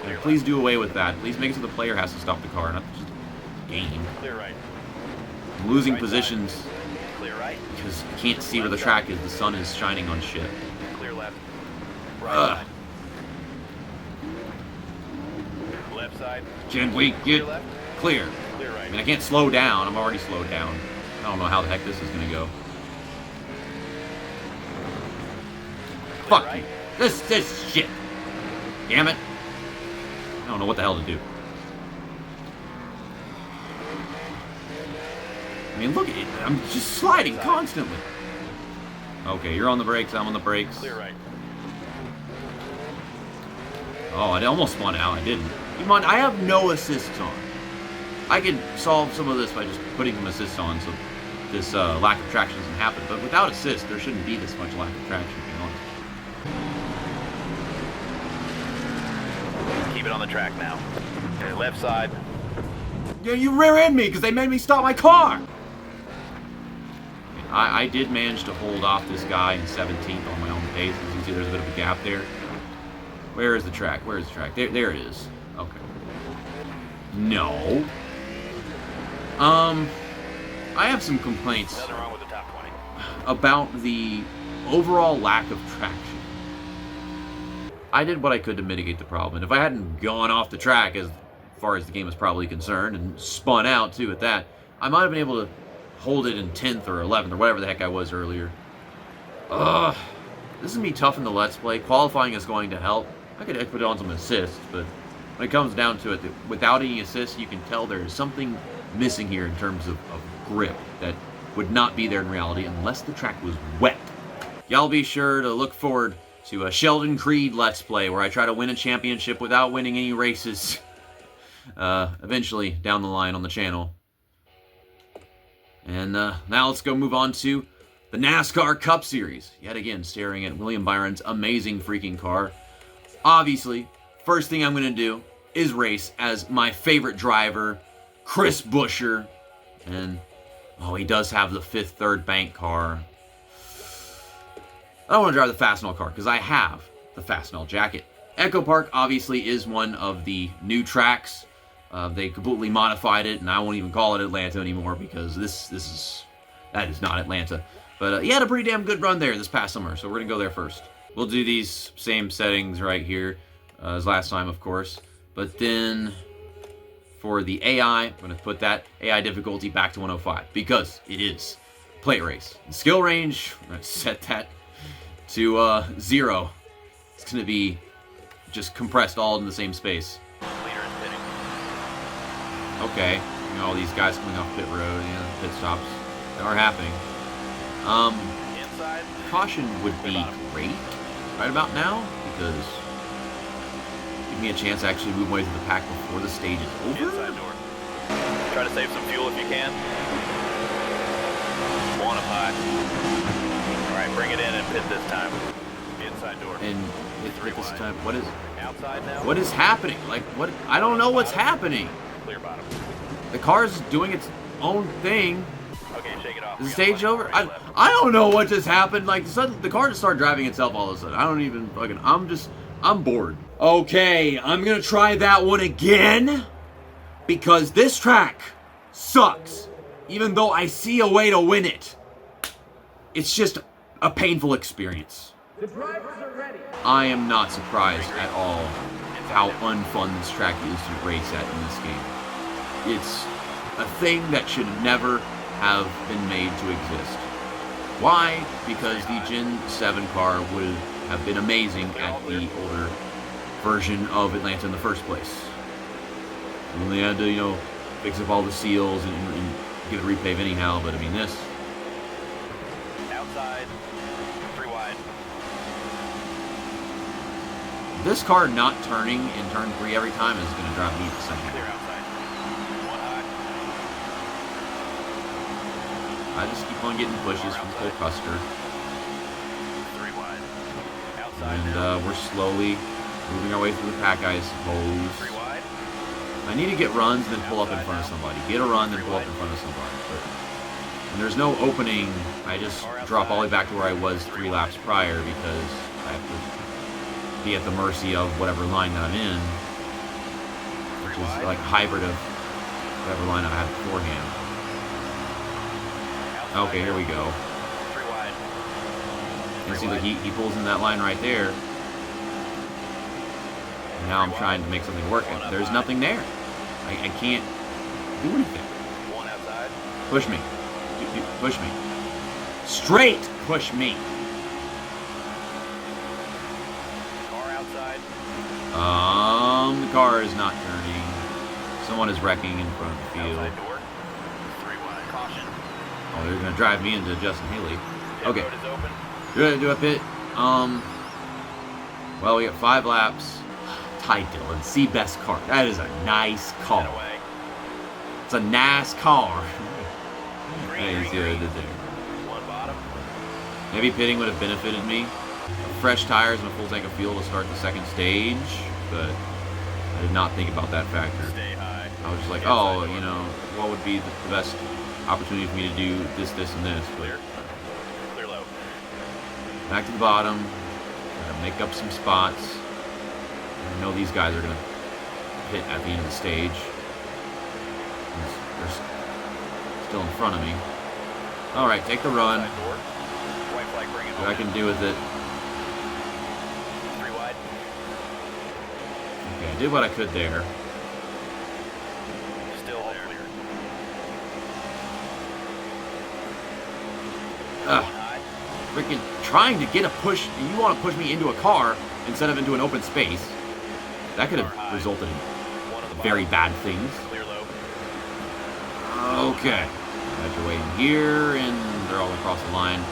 And please do away with that. Please make it so the player has to stop the car, not just the game. Clear right. I'm losing Right positions side. Clear right. because I can't see where the track is. The sun is shining on shit. Clear left. Right Ugh. side. Left side. Can we Clear get left. clear? Clear I right. mean, I can't slow down. I'm already slowed down. I don't know how the heck this is gonna go. Clear Fuck right. you. This shit. Damn it. I don't know what the hell to do. I mean, look at it. I'm just sliding constantly. Okay, you're on the brakes. I'm on the brakes. Clear right. Oh, I almost spun out. I didn't. Come on, I have no assists on. I could solve some of this by just putting some assists on so this lack of traction doesn't happen. But without assists, there shouldn't be this much lack of traction, to be honest. Keep it on the track now. Okay, left side. Yeah, you rear-ended me because they made me stop my car! I did manage to hold off this guy in 17th on my own pace. As you can see, there's a bit of a gap there. Where is the track? Where is the track? There it is. Okay. No. I have some complaints Nothing wrong with the top 20. about the overall lack of traction. I did what I could to mitigate the problem, and if I hadn't gone off the track as far as the game is probably concerned, and spun out too at that, I might have been able to hold it in 10th or 11th or whatever the heck I was earlier. This is going to be tough in the Let's Play. Qualifying is going to help. I could put on some assists, but when it comes down to it, without any assists, you can tell there is something missing here in terms of grip that would not be there in reality unless the track was wet. Y'all be sure to look forward to a Sheldon Creed Let's Play where I try to win a championship without winning any races. Eventually down the line on the channel. And now let's go move on to the NASCAR Cup Series. Yet again, staring at William Byron's amazing freaking car. Obviously, first thing I'm going to do is race as my favorite driver, Chris Buescher. And, oh, he does have the 5th third bank car. I don't want to drive the Fastenal car because I have the Fastenal jacket. Echo Park obviously is one of the new tracks. They completely modified it, and I won't even call it Atlanta anymore because that is not Atlanta. But he had a pretty damn good run there this past summer, so we're going to go there first. We'll do these same settings right here as last time, of course. But then for the AI, I'm going to put that AI difficulty back to 105 because it is plate race. And skill range, I'm going to set that to 0. It's going to be just compressed all in the same space. Leader is pitting. Okay, you know, all these guys coming off pit road, pit stops are happening. Inside. Caution would be great right about now because give me a chance to actually move away to the pack before the stage is over. Inside door. Try to save some fuel if you can. One up high. All right, bring it in and pit this time. Inside door. And hit this time. What is? Outside now. What is happening? Like what? I don't know what's happening. Clear bottom. The car's doing its own thing. Okay, shake it off. Is the stage over? I don't know what just happened. Like the car just started driving itself all of a sudden. I don't even fucking. I'm bored. Okay, I'm gonna try that one again because this track sucks. Even though I see a way to win it, it's just a painful experience. The drivers are ready. I am not surprised at all how unfun this track is to race at in this game. It's a thing that should never have been made to exist. Why? Because the Gen 7 car would have been amazing at the older version of Atlanta in the first place. And they had to, fix up all the seals and get it repaved anyhow, but I mean this. Outside. 3 wide. This car not turning in turn 3 every time is going to drive me insane. Clear outside. 1 high. I just keep on getting pushes from Cole Custer. 3 wide. Outside And now. we're slowly moving our way through the pack, I 3 suppose. wide. I need to get runs and then pull up in front of somebody. Get a run, then pull up in front of somebody. But when there's no opening, I just drop all the way back to where I was 3 laps prior because I have to be at the mercy of whatever line that I'm in, which is like a hybrid of whatever line I had beforehand. Okay, here we go. 3 wide. You see, like he pulls in that line right there. And now I'm trying to make something work. There's nothing there. I can't do anything. 1 outside. Push me. Push me. Straight push me. Car outside. The car is not turning. Someone is wrecking in front of the field. Outside door. 3 wide. Caution. Oh, they're gonna drive me into Justin Haley. Pit Okay. road is open. Do a pit. Well, we got 5 laps. Hi, Dylan. See best car. That is a nice Get car. away. It's a nice car. Green, Hey, you green, see what I green. did there. One bottom. Maybe pitting would have benefited me. Fresh tires and a full tank of fuel to start the second stage, but I did not think about that factor. Stay high. I was just like, Inside oh, door. you know, what would be the best opportunity for me to do this, this, and this. But Clear. Clear low. back to the bottom. Gotta make up some spots. I know these guys are gonna hit at the end of the stage. They're still in front of me. All right, take the run. Side door. White flag, bring it See what I home. can do with it. 3 wide. Okay, I did what I could there. Still all clear. Ugh. One high. Freaking trying to get a push. You want to push me into a car instead of into an open space. That could have resulted in One on the very bottom. bad things. Clear low. Okay. Got your way in here, and they're all across the line.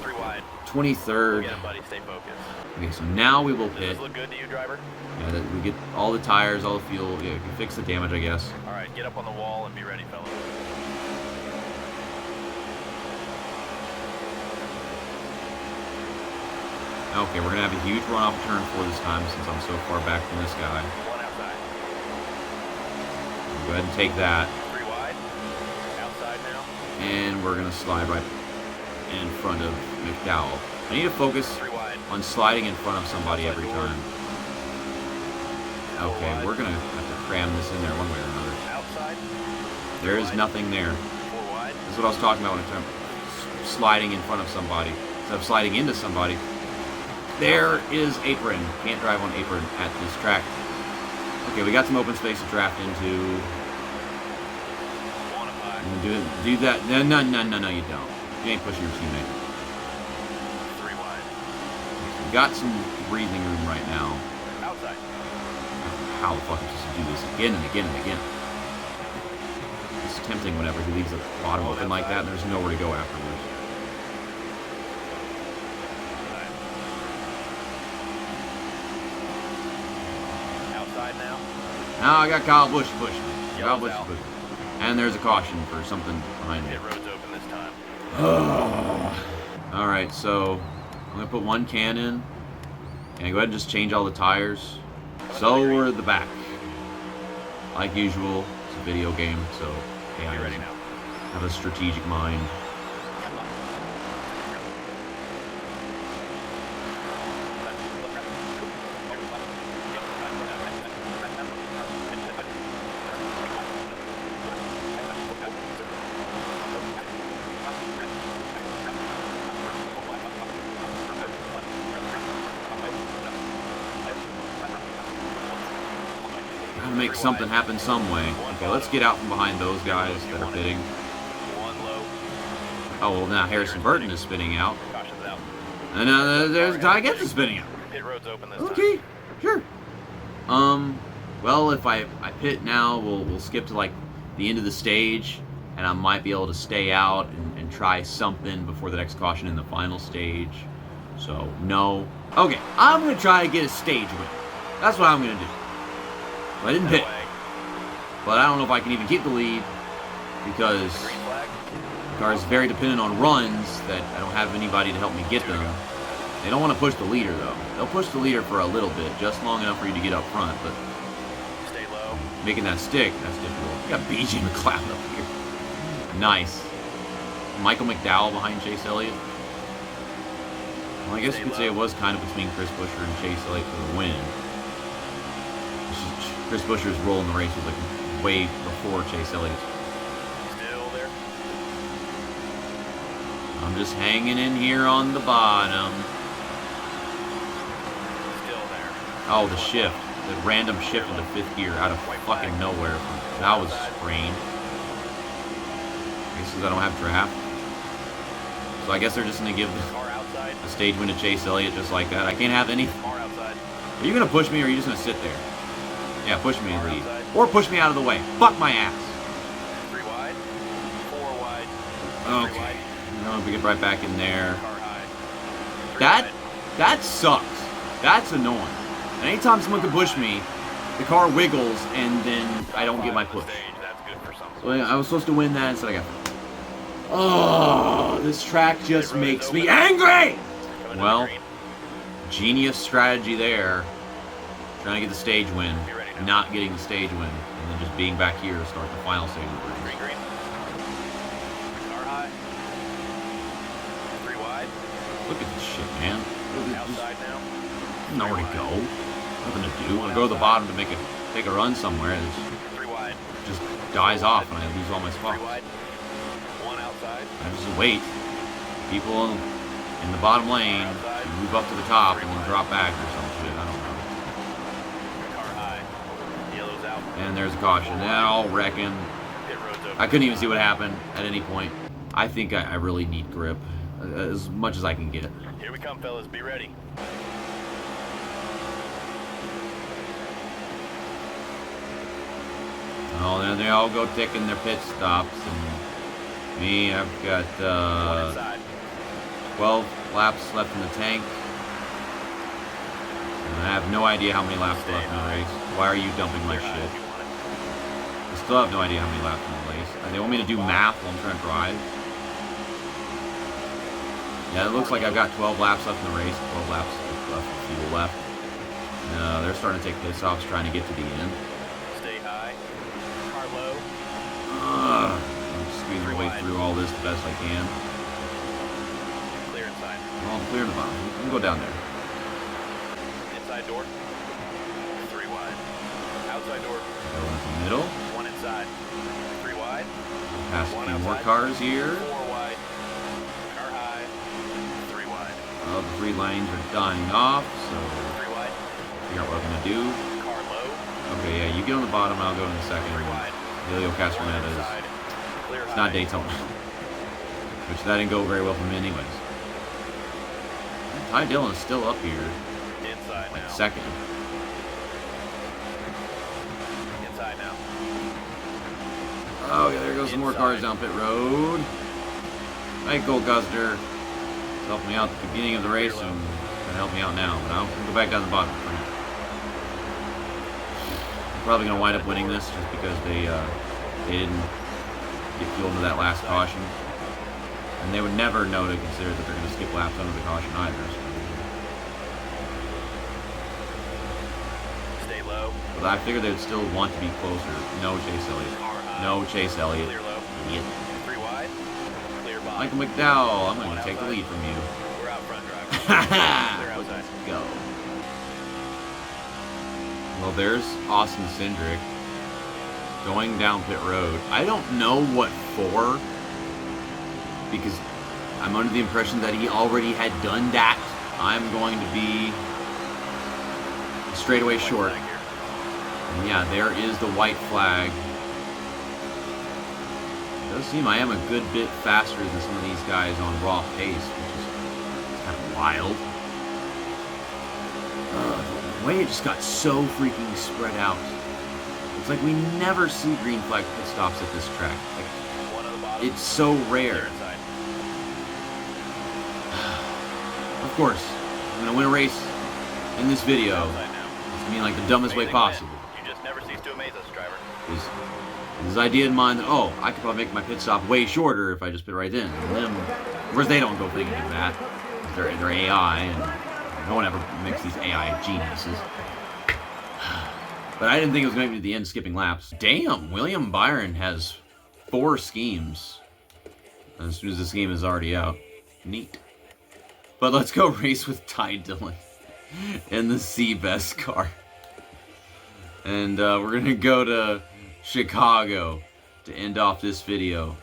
3 wide. 23rd. Get him, buddy. Stay focused. Okay, so now we will Does pit. this look good to you, driver? Yeah, that we get all the tires, all the fuel. Yeah, we can fix the damage, I guess. All right, get up on the wall and be ready, fellas. Okay, we're gonna have a huge run off turn 4 this time since I'm so far back from this guy. One outside. Go ahead and take that, 3 wide. Outside now. and we're gonna slide right in front of McDowell. I need to focus 3 wide. on sliding in front of somebody every time. Okay, we're gonna have to cram this in there one way or another. Outside. There is nothing there. 4 wide. This is what I was talking about when I'm sliding in front of somebody instead of sliding into somebody. There is apron. Can't drive on apron at this track. Okay, we got some open space to draft into. One up high. Do that. No, you don't. You ain't pushing your teammate. 3 wide. We got some breathing room right now. Outside. How the fuck am I supposed to do this again and again and again? It's tempting whenever he leaves the bottom open like that and there's nowhere to go afterwards. Outside now. Now I got Kyle Busch pushing me. Kyle Yellow's Busch out. pushing me. And there's a caution for something behind me. Pit road's open this time. Alright, so I'm going to put one can in. And go ahead and just change all the tires. So we're at the back. Like usual, it's a video game, so AI Be ready doesn't now. have a strategic mind. Gotta make something happen some way. Okay, let's get out from behind those guys that are pitting. One low. Oh, well, now Harrison Burton is spinning out. Caution's out. And there's Ty Getz is spinning out. Pit road's open this time. Okay, sure. Well, if I pit now, we'll skip to, like, the end of the stage, and I might be able to stay out and try something before the next caution in the final stage. So, no. Okay, I'm going to try to get a stage win. That's what I'm going to do. Well, I didn't pit, Away. but I don't know if I can even keep the lead because Green flag. the car is very dependent on runs that I don't have anybody to help me get them. They don't want to push the leader, though. They'll push the leader for a little bit, just long enough for you to get up front, but Stay low. making that stick, that's difficult. You got BJ McLeod up here. Nice. Michael McDowell behind Chase Elliott. Well, I guess you could say it was kind of between Chris Buescher and Chase Elliott for the win. Chris Buescher's role in the race was like way before Chase Elliott's. Still there. I'm just hanging in here on the bottom. Still there. Oh, the shift. The random shift into 5th gear out of fucking nowhere. That was strange. I guess 'cause I don't have draft. So I guess they're just going to give Car outside. the stage win to Chase Elliott just like that. I can't have any. Car outside. Are you going to push me or are you just going to sit there? Yeah, push me and leave. Or push me out of the way. Fuck my ass. 3 wide. 4 wide. 3 Okay. wide. No, we get right back in there. Car high. 3 That wide. that sucks. That's annoying. And anytime someone can push me, the car wiggles, and then I don't get my push. That's good for some. So I was supposed to win that, instead I got... Oh, this track just makes me angry! Well, genius strategy there. Trying to get the stage win, not getting the stage win, and then just being back here to start the final stage of the race. Green, green. Car high. 3 wide. Look at this shit, man. Outside now. Nowhere to go. Nothing to do. I go to the bottom to take a run somewhere, and it 3 wide. just dies off, and I lose all my 3 spots. wide. 1 outside. I just wait. People in the bottom lane move up to the top and then drop back or some shit. I don't know. Car high. Yellow's out. And there's a caution. That all wrecking. Pit road's open. I couldn't even see what happened at any point. I think I really need grip. As much as I can get. Here we come, fellas. Be ready. Oh, then they all go taking their pit stops, and me, I've got 1 inside. 12 laps left in the tank. And I have no idea how many laps left in the race. Why are you dumping my shit? I still have no idea how many laps in the race. They want me to do math while I'm trying to drive. Yeah, it looks like I've got 12 laps left in the race. 12 laps left, fuel left. They're starting to take pit stops, trying to get to the end. Stay high. Car low. I'm squeezing my way through all this the best I can. Clear inside. Well, I'm clearing the bottom. I'm gonna go down there. Inside door. 3 wide. Outside door. Go into the middle. 1 inside. 3 wide. Pass a 1 few more outside. cars here. 4 wide. Car high. 3 wide. The 3 lanes are dying off, so 3 wide. figure out what I'm gonna do. Car low. Okay, yeah, you get on the bottom, I'll go in the second. 3 wide. Helio 1 Castroneta inside. Clear it's not Daytona. Which that didn't go very well for me anyways. Ty Dillon's still up here, Inside like now. second. Inside now. Oh yeah, there goes some more cars down pit road. Hey, Gold Guster. Helped me out at the beginning of the race and can help me out now, but I'll go back down the bottom. I'm probably gonna wind up winning this just because they didn't get fuel into that last caution. And they would never know to consider that they're gonna skip laps under the caution either. So. Stay low. But I figured they'd still want to be closer. No Chase Elliott. Car high. No Chase Elliott. Clear low. Idiot. 3 wide. Clear bottom. Michael McDowell, I'm 1 gonna take the lead from you. We're out front, driver. Clear outside. Let's go. Well, there's Austin Cindric going down pit road. I don't know what for, because I'm under the impression that he already had done that. I'm going to be straightaway short. Flag here. And yeah, there is the white flag. It does seem I am a good bit faster than some of these guys on raw pace, which is kind of wild. The way it just got so freaking spread out. It's like we never see green flag pit stops at this track. Like, 1 on the bottom. it's so Clear rare. inside. Of course, I'm gonna win a race in this video. Outside now. It's gonna be like the dumbest way Amazing win. possible. You just never cease to amaze us, driver. Is this idea in mind that, oh, I could probably make my pit stop way shorter if I just pit right in. And then, of course, they don't go thinking of that. They're AI, and no one ever makes these AI geniuses. But I didn't think it was going to be the end skipping laps. Damn, William Byron has 4 schemes. As soon as the scheme is already out. Neat. But let's go race with Ty Dillon in the C-Best car. And we're going to go to Chicago to end off this video.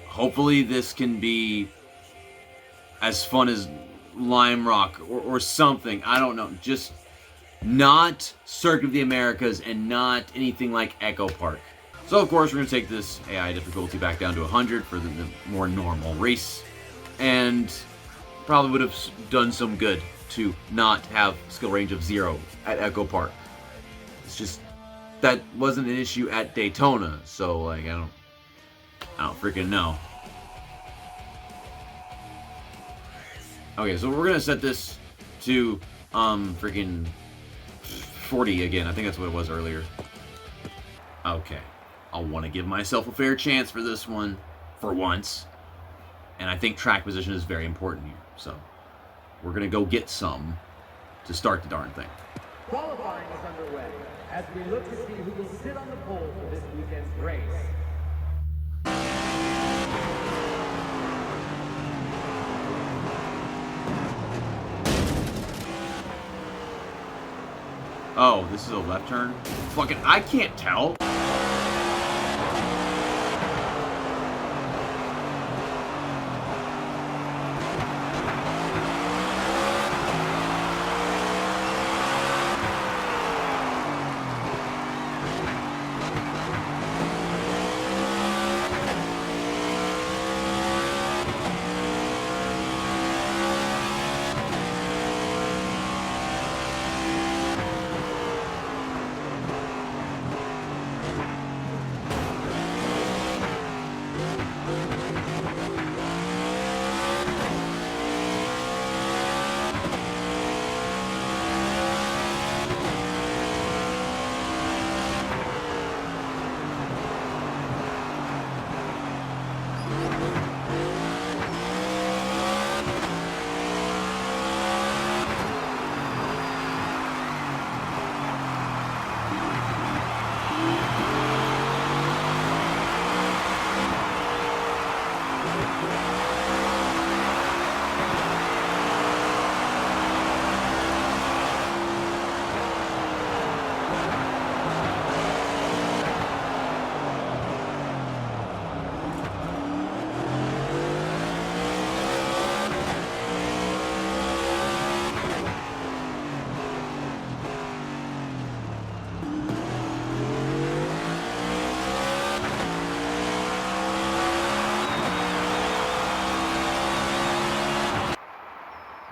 Hopefully this can be as fun as Lime Rock or something. I don't know. Just not Circuit of the Americas and not anything like Echo Park. So of course we're going to take this AI difficulty back down to 100 for the more normal race. And probably would have done some good to not have skill range of 0 at Echo Park. It's just that wasn't an issue at Daytona, so like I don't freaking know. Okay, so we're gonna set this to freaking 40 again. I think that's what it was earlier. Okay. I want to give myself a fair chance for this one, for once. And I think track position is very important here. So, we're going to go get some to start the darn thing. Qualifying is underway as we look to see who will sit on the pole for this weekend's race. Oh, this is a left turn? Fucking, I can't tell.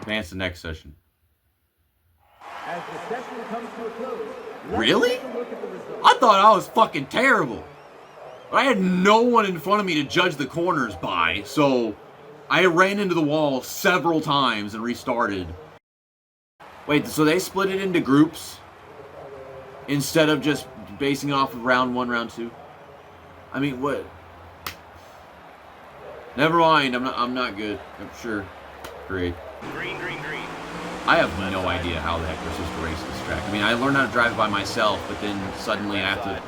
Advance the next session. As the session comes to a close, Really? let's take a look at the results. I thought I was fucking terrible. I had no one in front of me to judge the corners by, so I ran into the wall several times and restarted. Wait, so they split it into groups instead of just basing off of round 1, round 2? I mean, what? Never mind. I'm not good. I'm sure. Great. Green, green, green. I have no idea how the heck we're supposed to race this track. I mean, I learned how to drive it by myself, but then suddenly I have to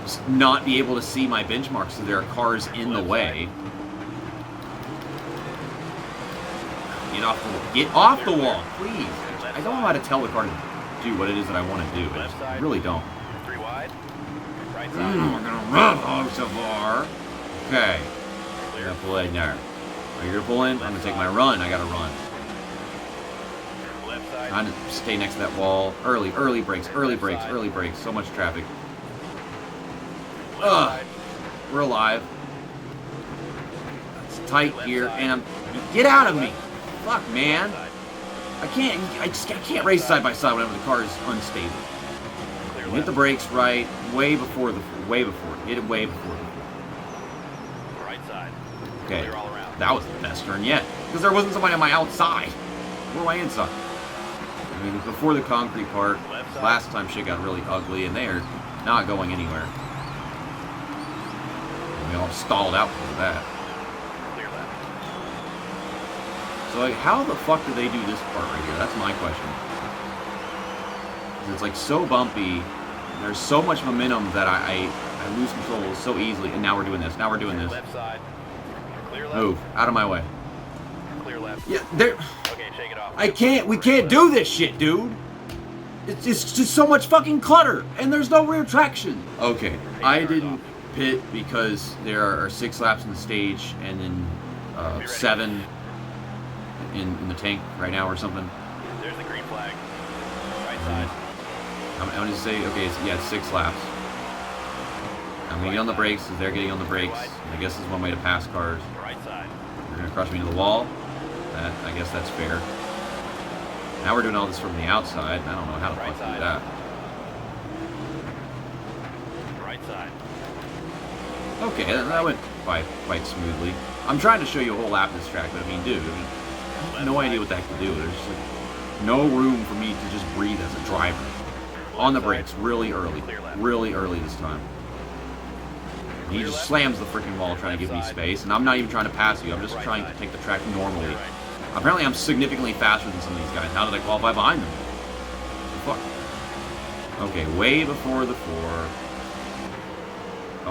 just not be able to see my benchmarks so there are cars in the way. Get off the wall, please. I don't know how to tell the car to do what it is that I want to do. I really don't. 3 wide. Right side. We're gonna run home so far. Okay. I'm gonna pull in there. Are you gonna pull in? I'm gonna take my run. I gotta run. Left side. Trying to stay next to that wall. Early brakes, early brakes, early brakes. So much traffic. Left Ugh. side. We're alive. It's tight here, and get out of me! Fuck, man. I can't race side by side whenever the car is unstable. Clear You left. hit the brakes right, way before. Hit it way before. Right side. Okay, Clear all around. that was the best turn yet because there wasn't somebody on my outside. Where am I inside? I mean, before the concrete part, Left side. last time shit got really ugly, and they are not going anywhere. We all stalled out for that. Clear left. So, like, how the fuck do they do this part right here? That's my question. 'Cause it's like so bumpy. And there's so much momentum that I lose control so easily. And now we're doing this. Now we're doing this. Left side. Clear left. Move out of my way. Clear left. Yeah, there. Okay, shake it off. We can't do this shit, dude. It's just so much fucking clutter, and there's no rear traction. Okay, I didn't pit because there are 6 laps in the stage, and then 7 in the tank right now or something. There's the green flag. Right side. I'm going to say, okay, it's 6 laps. I'm going to get on the brakes, as they're getting on the brakes. I guess this is one way to pass cars. Right side. They're going to crush me into the wall. I guess that's fair. Now we're doing all this from the outside, and I don't know how to Right fuck do side. that. Right side. Okay, that went quite smoothly. I'm trying to show you a whole lap of this track, but I mean, dude, I have no idea what the heck to do. There's just like no room for me to just breathe as a driver. on the brakes really early. Really early this time. He just slams the freaking wall trying to give me space, and I'm not even trying to pass you. I'm just trying to take the track normally. Apparently I'm significantly faster than some of these guys. How did I qualify behind them? Fuck. Okay, way before the 4.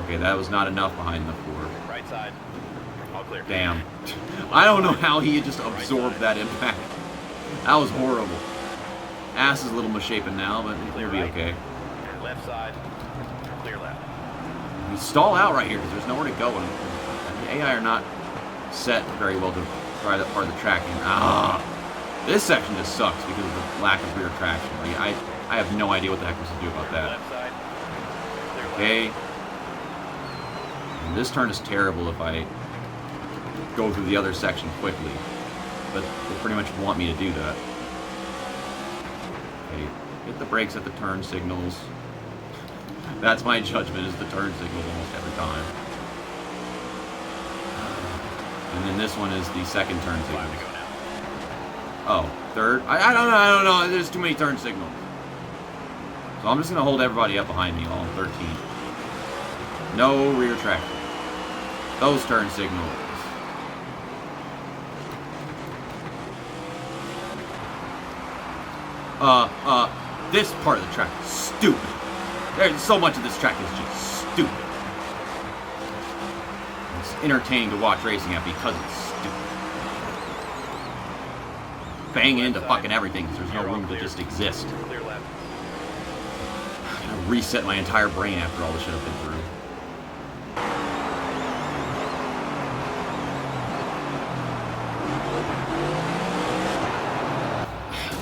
Okay, that was not enough behind the 4. Right side. All clear. Damn. I don't know how he just absorbed that impact. That was horrible. Ass is a little misshapen now, but he'll be okay. Left side. Clear left. We stall out right here because there's nowhere to go. And the AI are not set very well to try that part of the track. And, this section just sucks because of the lack of rear traction. Like, I have no idea what the heck was to do about that. Left side. Clear left. Okay. And this turn is terrible if I go through the other section quickly. But they pretty much want me to do that. Okay. Hit the brakes at the turn signals. That's my judgment, is the turn signals almost every time. And then this one is the second turn signal. Oh, third? I don't know. There's too many turn signals. So I'm just going to hold everybody up behind me, all 13. No rear traction. Those turn signals. This part of the track is stupid. There's so much of this track is just stupid. It's entertaining to watch racing at because it's stupid. Banging into fucking everything because there's no room to just exist. Clear left. I'm gonna reset my entire brain after all the shit I've been through.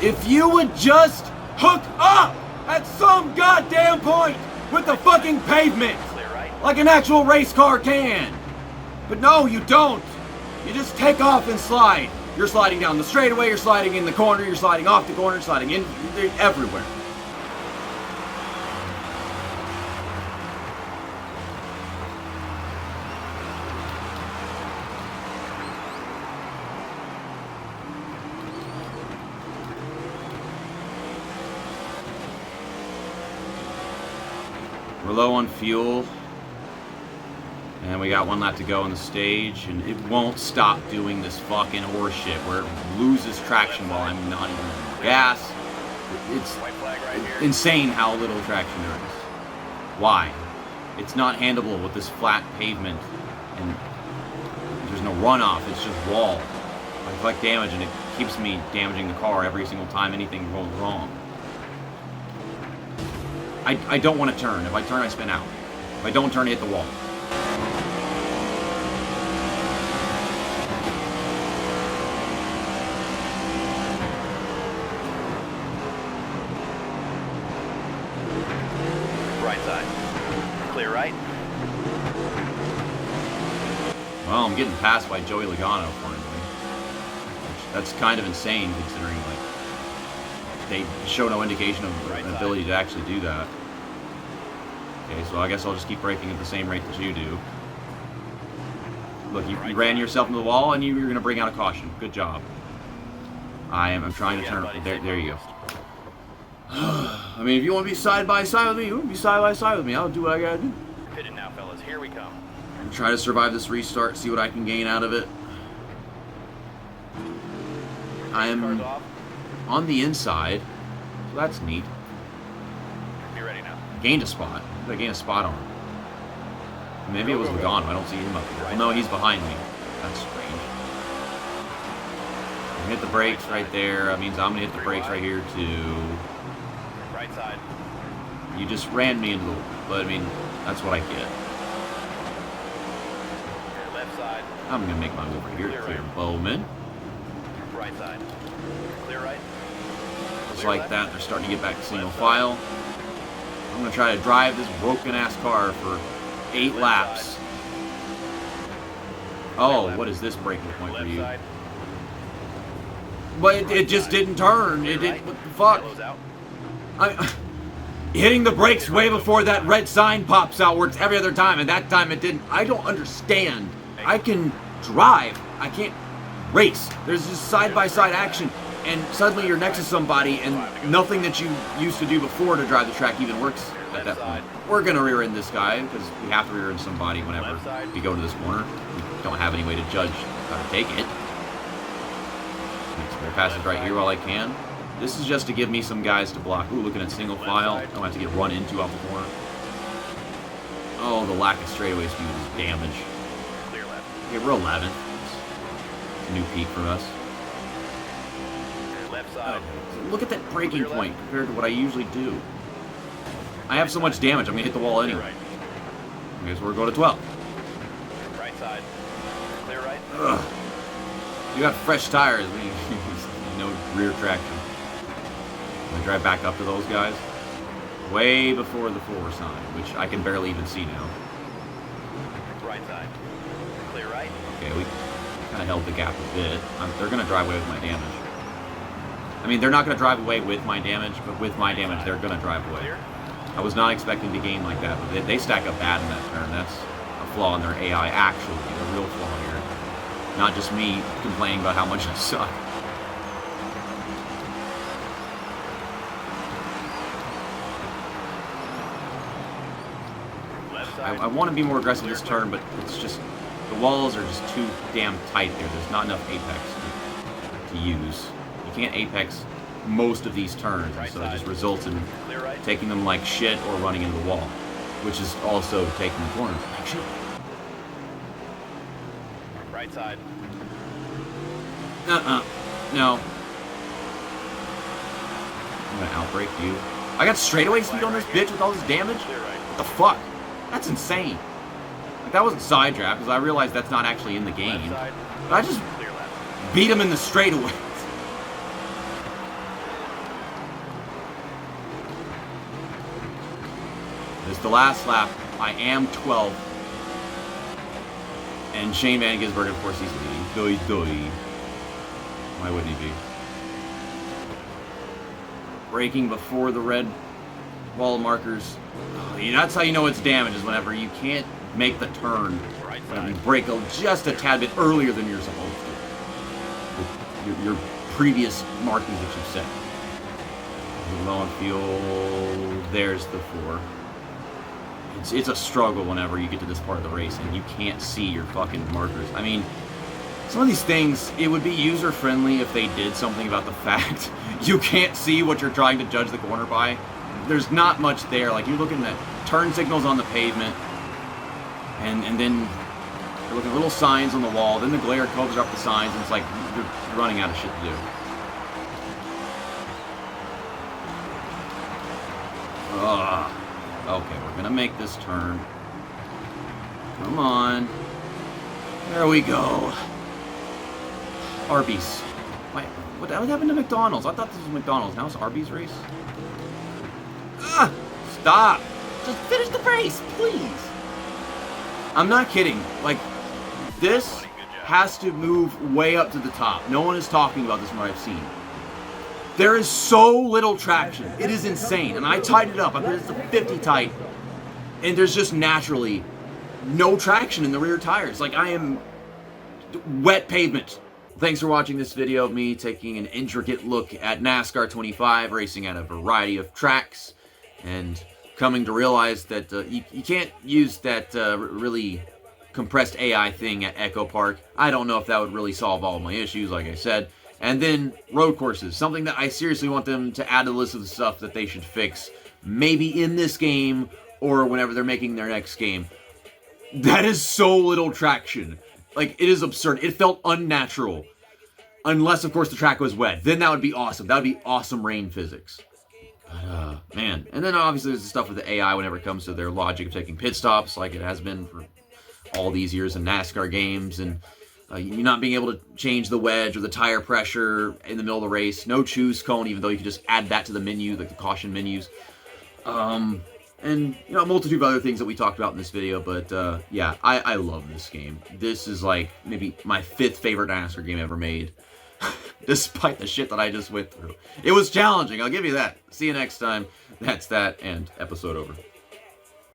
If you would just hook up at some goddamn point with the fucking pavement, Clear right. like an actual race car can. But no, you don't. You just take off and slide. You're sliding down the straightaway, you're sliding in the corner, you're sliding off the corner, sliding in, you're everywhere. We're low on fuel, and we got one lap to go on the stage, and it won't stop doing this fucking horse shit where it loses traction while I'm not even on gas. It's White flag right here. insane how little traction there is. Why? It's not handleable with this flat pavement, and there's no runoff, it's just wall. I collect damage, and it keeps me damaging the car every single time anything goes wrong. I don't want to turn. If I turn, I spin out. If I don't turn, I hit the wall. Right side. Clear right. Well, I'm getting passed by Joey Logano finally. That's kind of insane considering, like, they show no indication of an ability to actually do that. Okay, so I guess I'll just keep braking at the same rate that you do. Look, you ran yourself into the wall, and you're going to bring out a caution. Good job. I'm trying to turn. There you go. I mean, if you want to be side by side with me, you want to be side by side with me. I'll do what I got to do. Pitted now, fellas. Here we come. Try to survive this restart, see what I can gain out of it. I am Cars off. on the inside, so that's neat. Be ready now. Gained a spot. I gained a spot on him. Maybe it was Logano. I don't see him up here. Well, no, he's behind me. That's strange. I hit the brakes right there. That means I'm going to hit the brakes right here, too. Right side. You just ran me into the... But, I mean, that's what I get. Left side. I'm going to make my move right here. Clear Bowman. Right side. Clear right. Just like that, they're starting to get back to single file. I'm going to try to drive this broken-ass car for 8 laps. Oh, what is this braking point for Left you? side. But it just didn't turn. It didn't. What the fuck? Yellow's out. Hitting the brakes way before that red sign pops out works every other time, and that time it didn't. I don't understand. I can drive. I can't race. There's just side-by-side action and suddenly you're next to somebody, and nothing that you used to do before to drive the track even works at that point. We're going to rear end this guy, because we have to rear end somebody whenever we go into this corner. We don't have any way to judge how to take it. So pass it right here while I can. This is just to give me some guys to block. Ooh, looking at single file. I don't have to get run into off the corner. Oh, the lack of straightaway speed is damage. Clear left. Okay, we're 11th. It's a new peak for us. Left side. So look at that braking point compared to what I usually do. I have so much damage, I'm going to hit the wall anyway. Right. Okay, so we're going to 12. Right side. Clear right. Ugh. You got fresh tires. No rear traction. I'm gonna drive back up to those guys. Way before the 4 sign, which I can barely even see now. Right side. Clear right. Okay, we kind of held the gap a bit. They're gonna drive away with my damage. I mean, they're not gonna drive away with my damage, but with my damage, they're gonna drive away. Clear. I was not expecting to gain like that, but they stack up bad in that turn. That's a flaw in their AI, actually, a real flaw here. Not just me complaining about how much I suck. Left side. I want to be more aggressive this turn, but it's just, the walls are just too damn tight there. There's not enough apex to use. You can't apex most of these turns, and so it just results in Clear right. taking them like shit or running into the wall, which is also taking the corners like shit. Right side. No. I'm gonna outbreak you. I got straightaway speed on this bitch with all this damage? Clear right. What the fuck? That's insane. Like, that wasn't side draft, because I realized that's not actually in the game. Left side. But I just Clear left. beat him in the straightaway. This is the last lap. I am 12th. And Shane Van Gisbergen, of course, he's leading. Doi. Why wouldn't he be? Braking before the red wall markers. Oh, yeah, that's how you know it's damage, is whenever you can't make the turn. Right When you side. brake just a tad bit earlier than you're supposed to. With your previous markings that you've set. Low on fuel. There's the 4. It's a struggle whenever you get to this part of the race and you can't see your fucking markers. I mean, some of these things, it would be user-friendly if they did something about the fact you can't see what you're trying to judge the corner by. There's not much there. Like, you're looking at turn signals on the pavement, and then you're looking at little signs on the wall, then the glare covers up the signs, and it's like you're running out of shit to do. Ugh. Okay, we're gonna make this turn. Come on. There we go. Arby's. Wait, what happened to McDonald's? I thought this was McDonald's. Now it's Arby's race? Ah! Stop! Just finish the race, please! I'm not kidding. Like, this has to move way up to the top. No one is talking about this from what I've seen. There is so little traction. It is insane. And I tied it up. I put it to 50 tight. And there's just naturally no traction in the rear tires. Like, I am wet pavement. Thanks for watching this video of me taking an intricate look at NASCAR 25, racing at a variety of tracks, and coming to realize that you can't use that really compressed AI thing at Echo Park. I don't know if that would really solve all of my issues, like I said. And then road courses, something that I seriously want them to add to the list of the stuff that they should fix, maybe in this game or whenever they're making their next game. That is so little traction. Like, it is absurd. It felt unnatural. Unless, of course, the track was wet. Then that would be awesome. That would be awesome rain physics. But, man. And then, obviously, there's the stuff with the AI whenever it comes to their logic of taking pit stops, like it has been for all these years in NASCAR games. And you not being able to change the wedge or the tire pressure in the middle of the race. No choose cone, even though you could just add that to the menu, like the caution menus. And, you know, a multitude of other things that we talked about in this video. But, yeah, I love this game. This is, like, maybe my 5th favorite NASCAR game ever made. Despite the shit that I just went through. It was challenging, I'll give you that. See you next time. That's that, and episode over.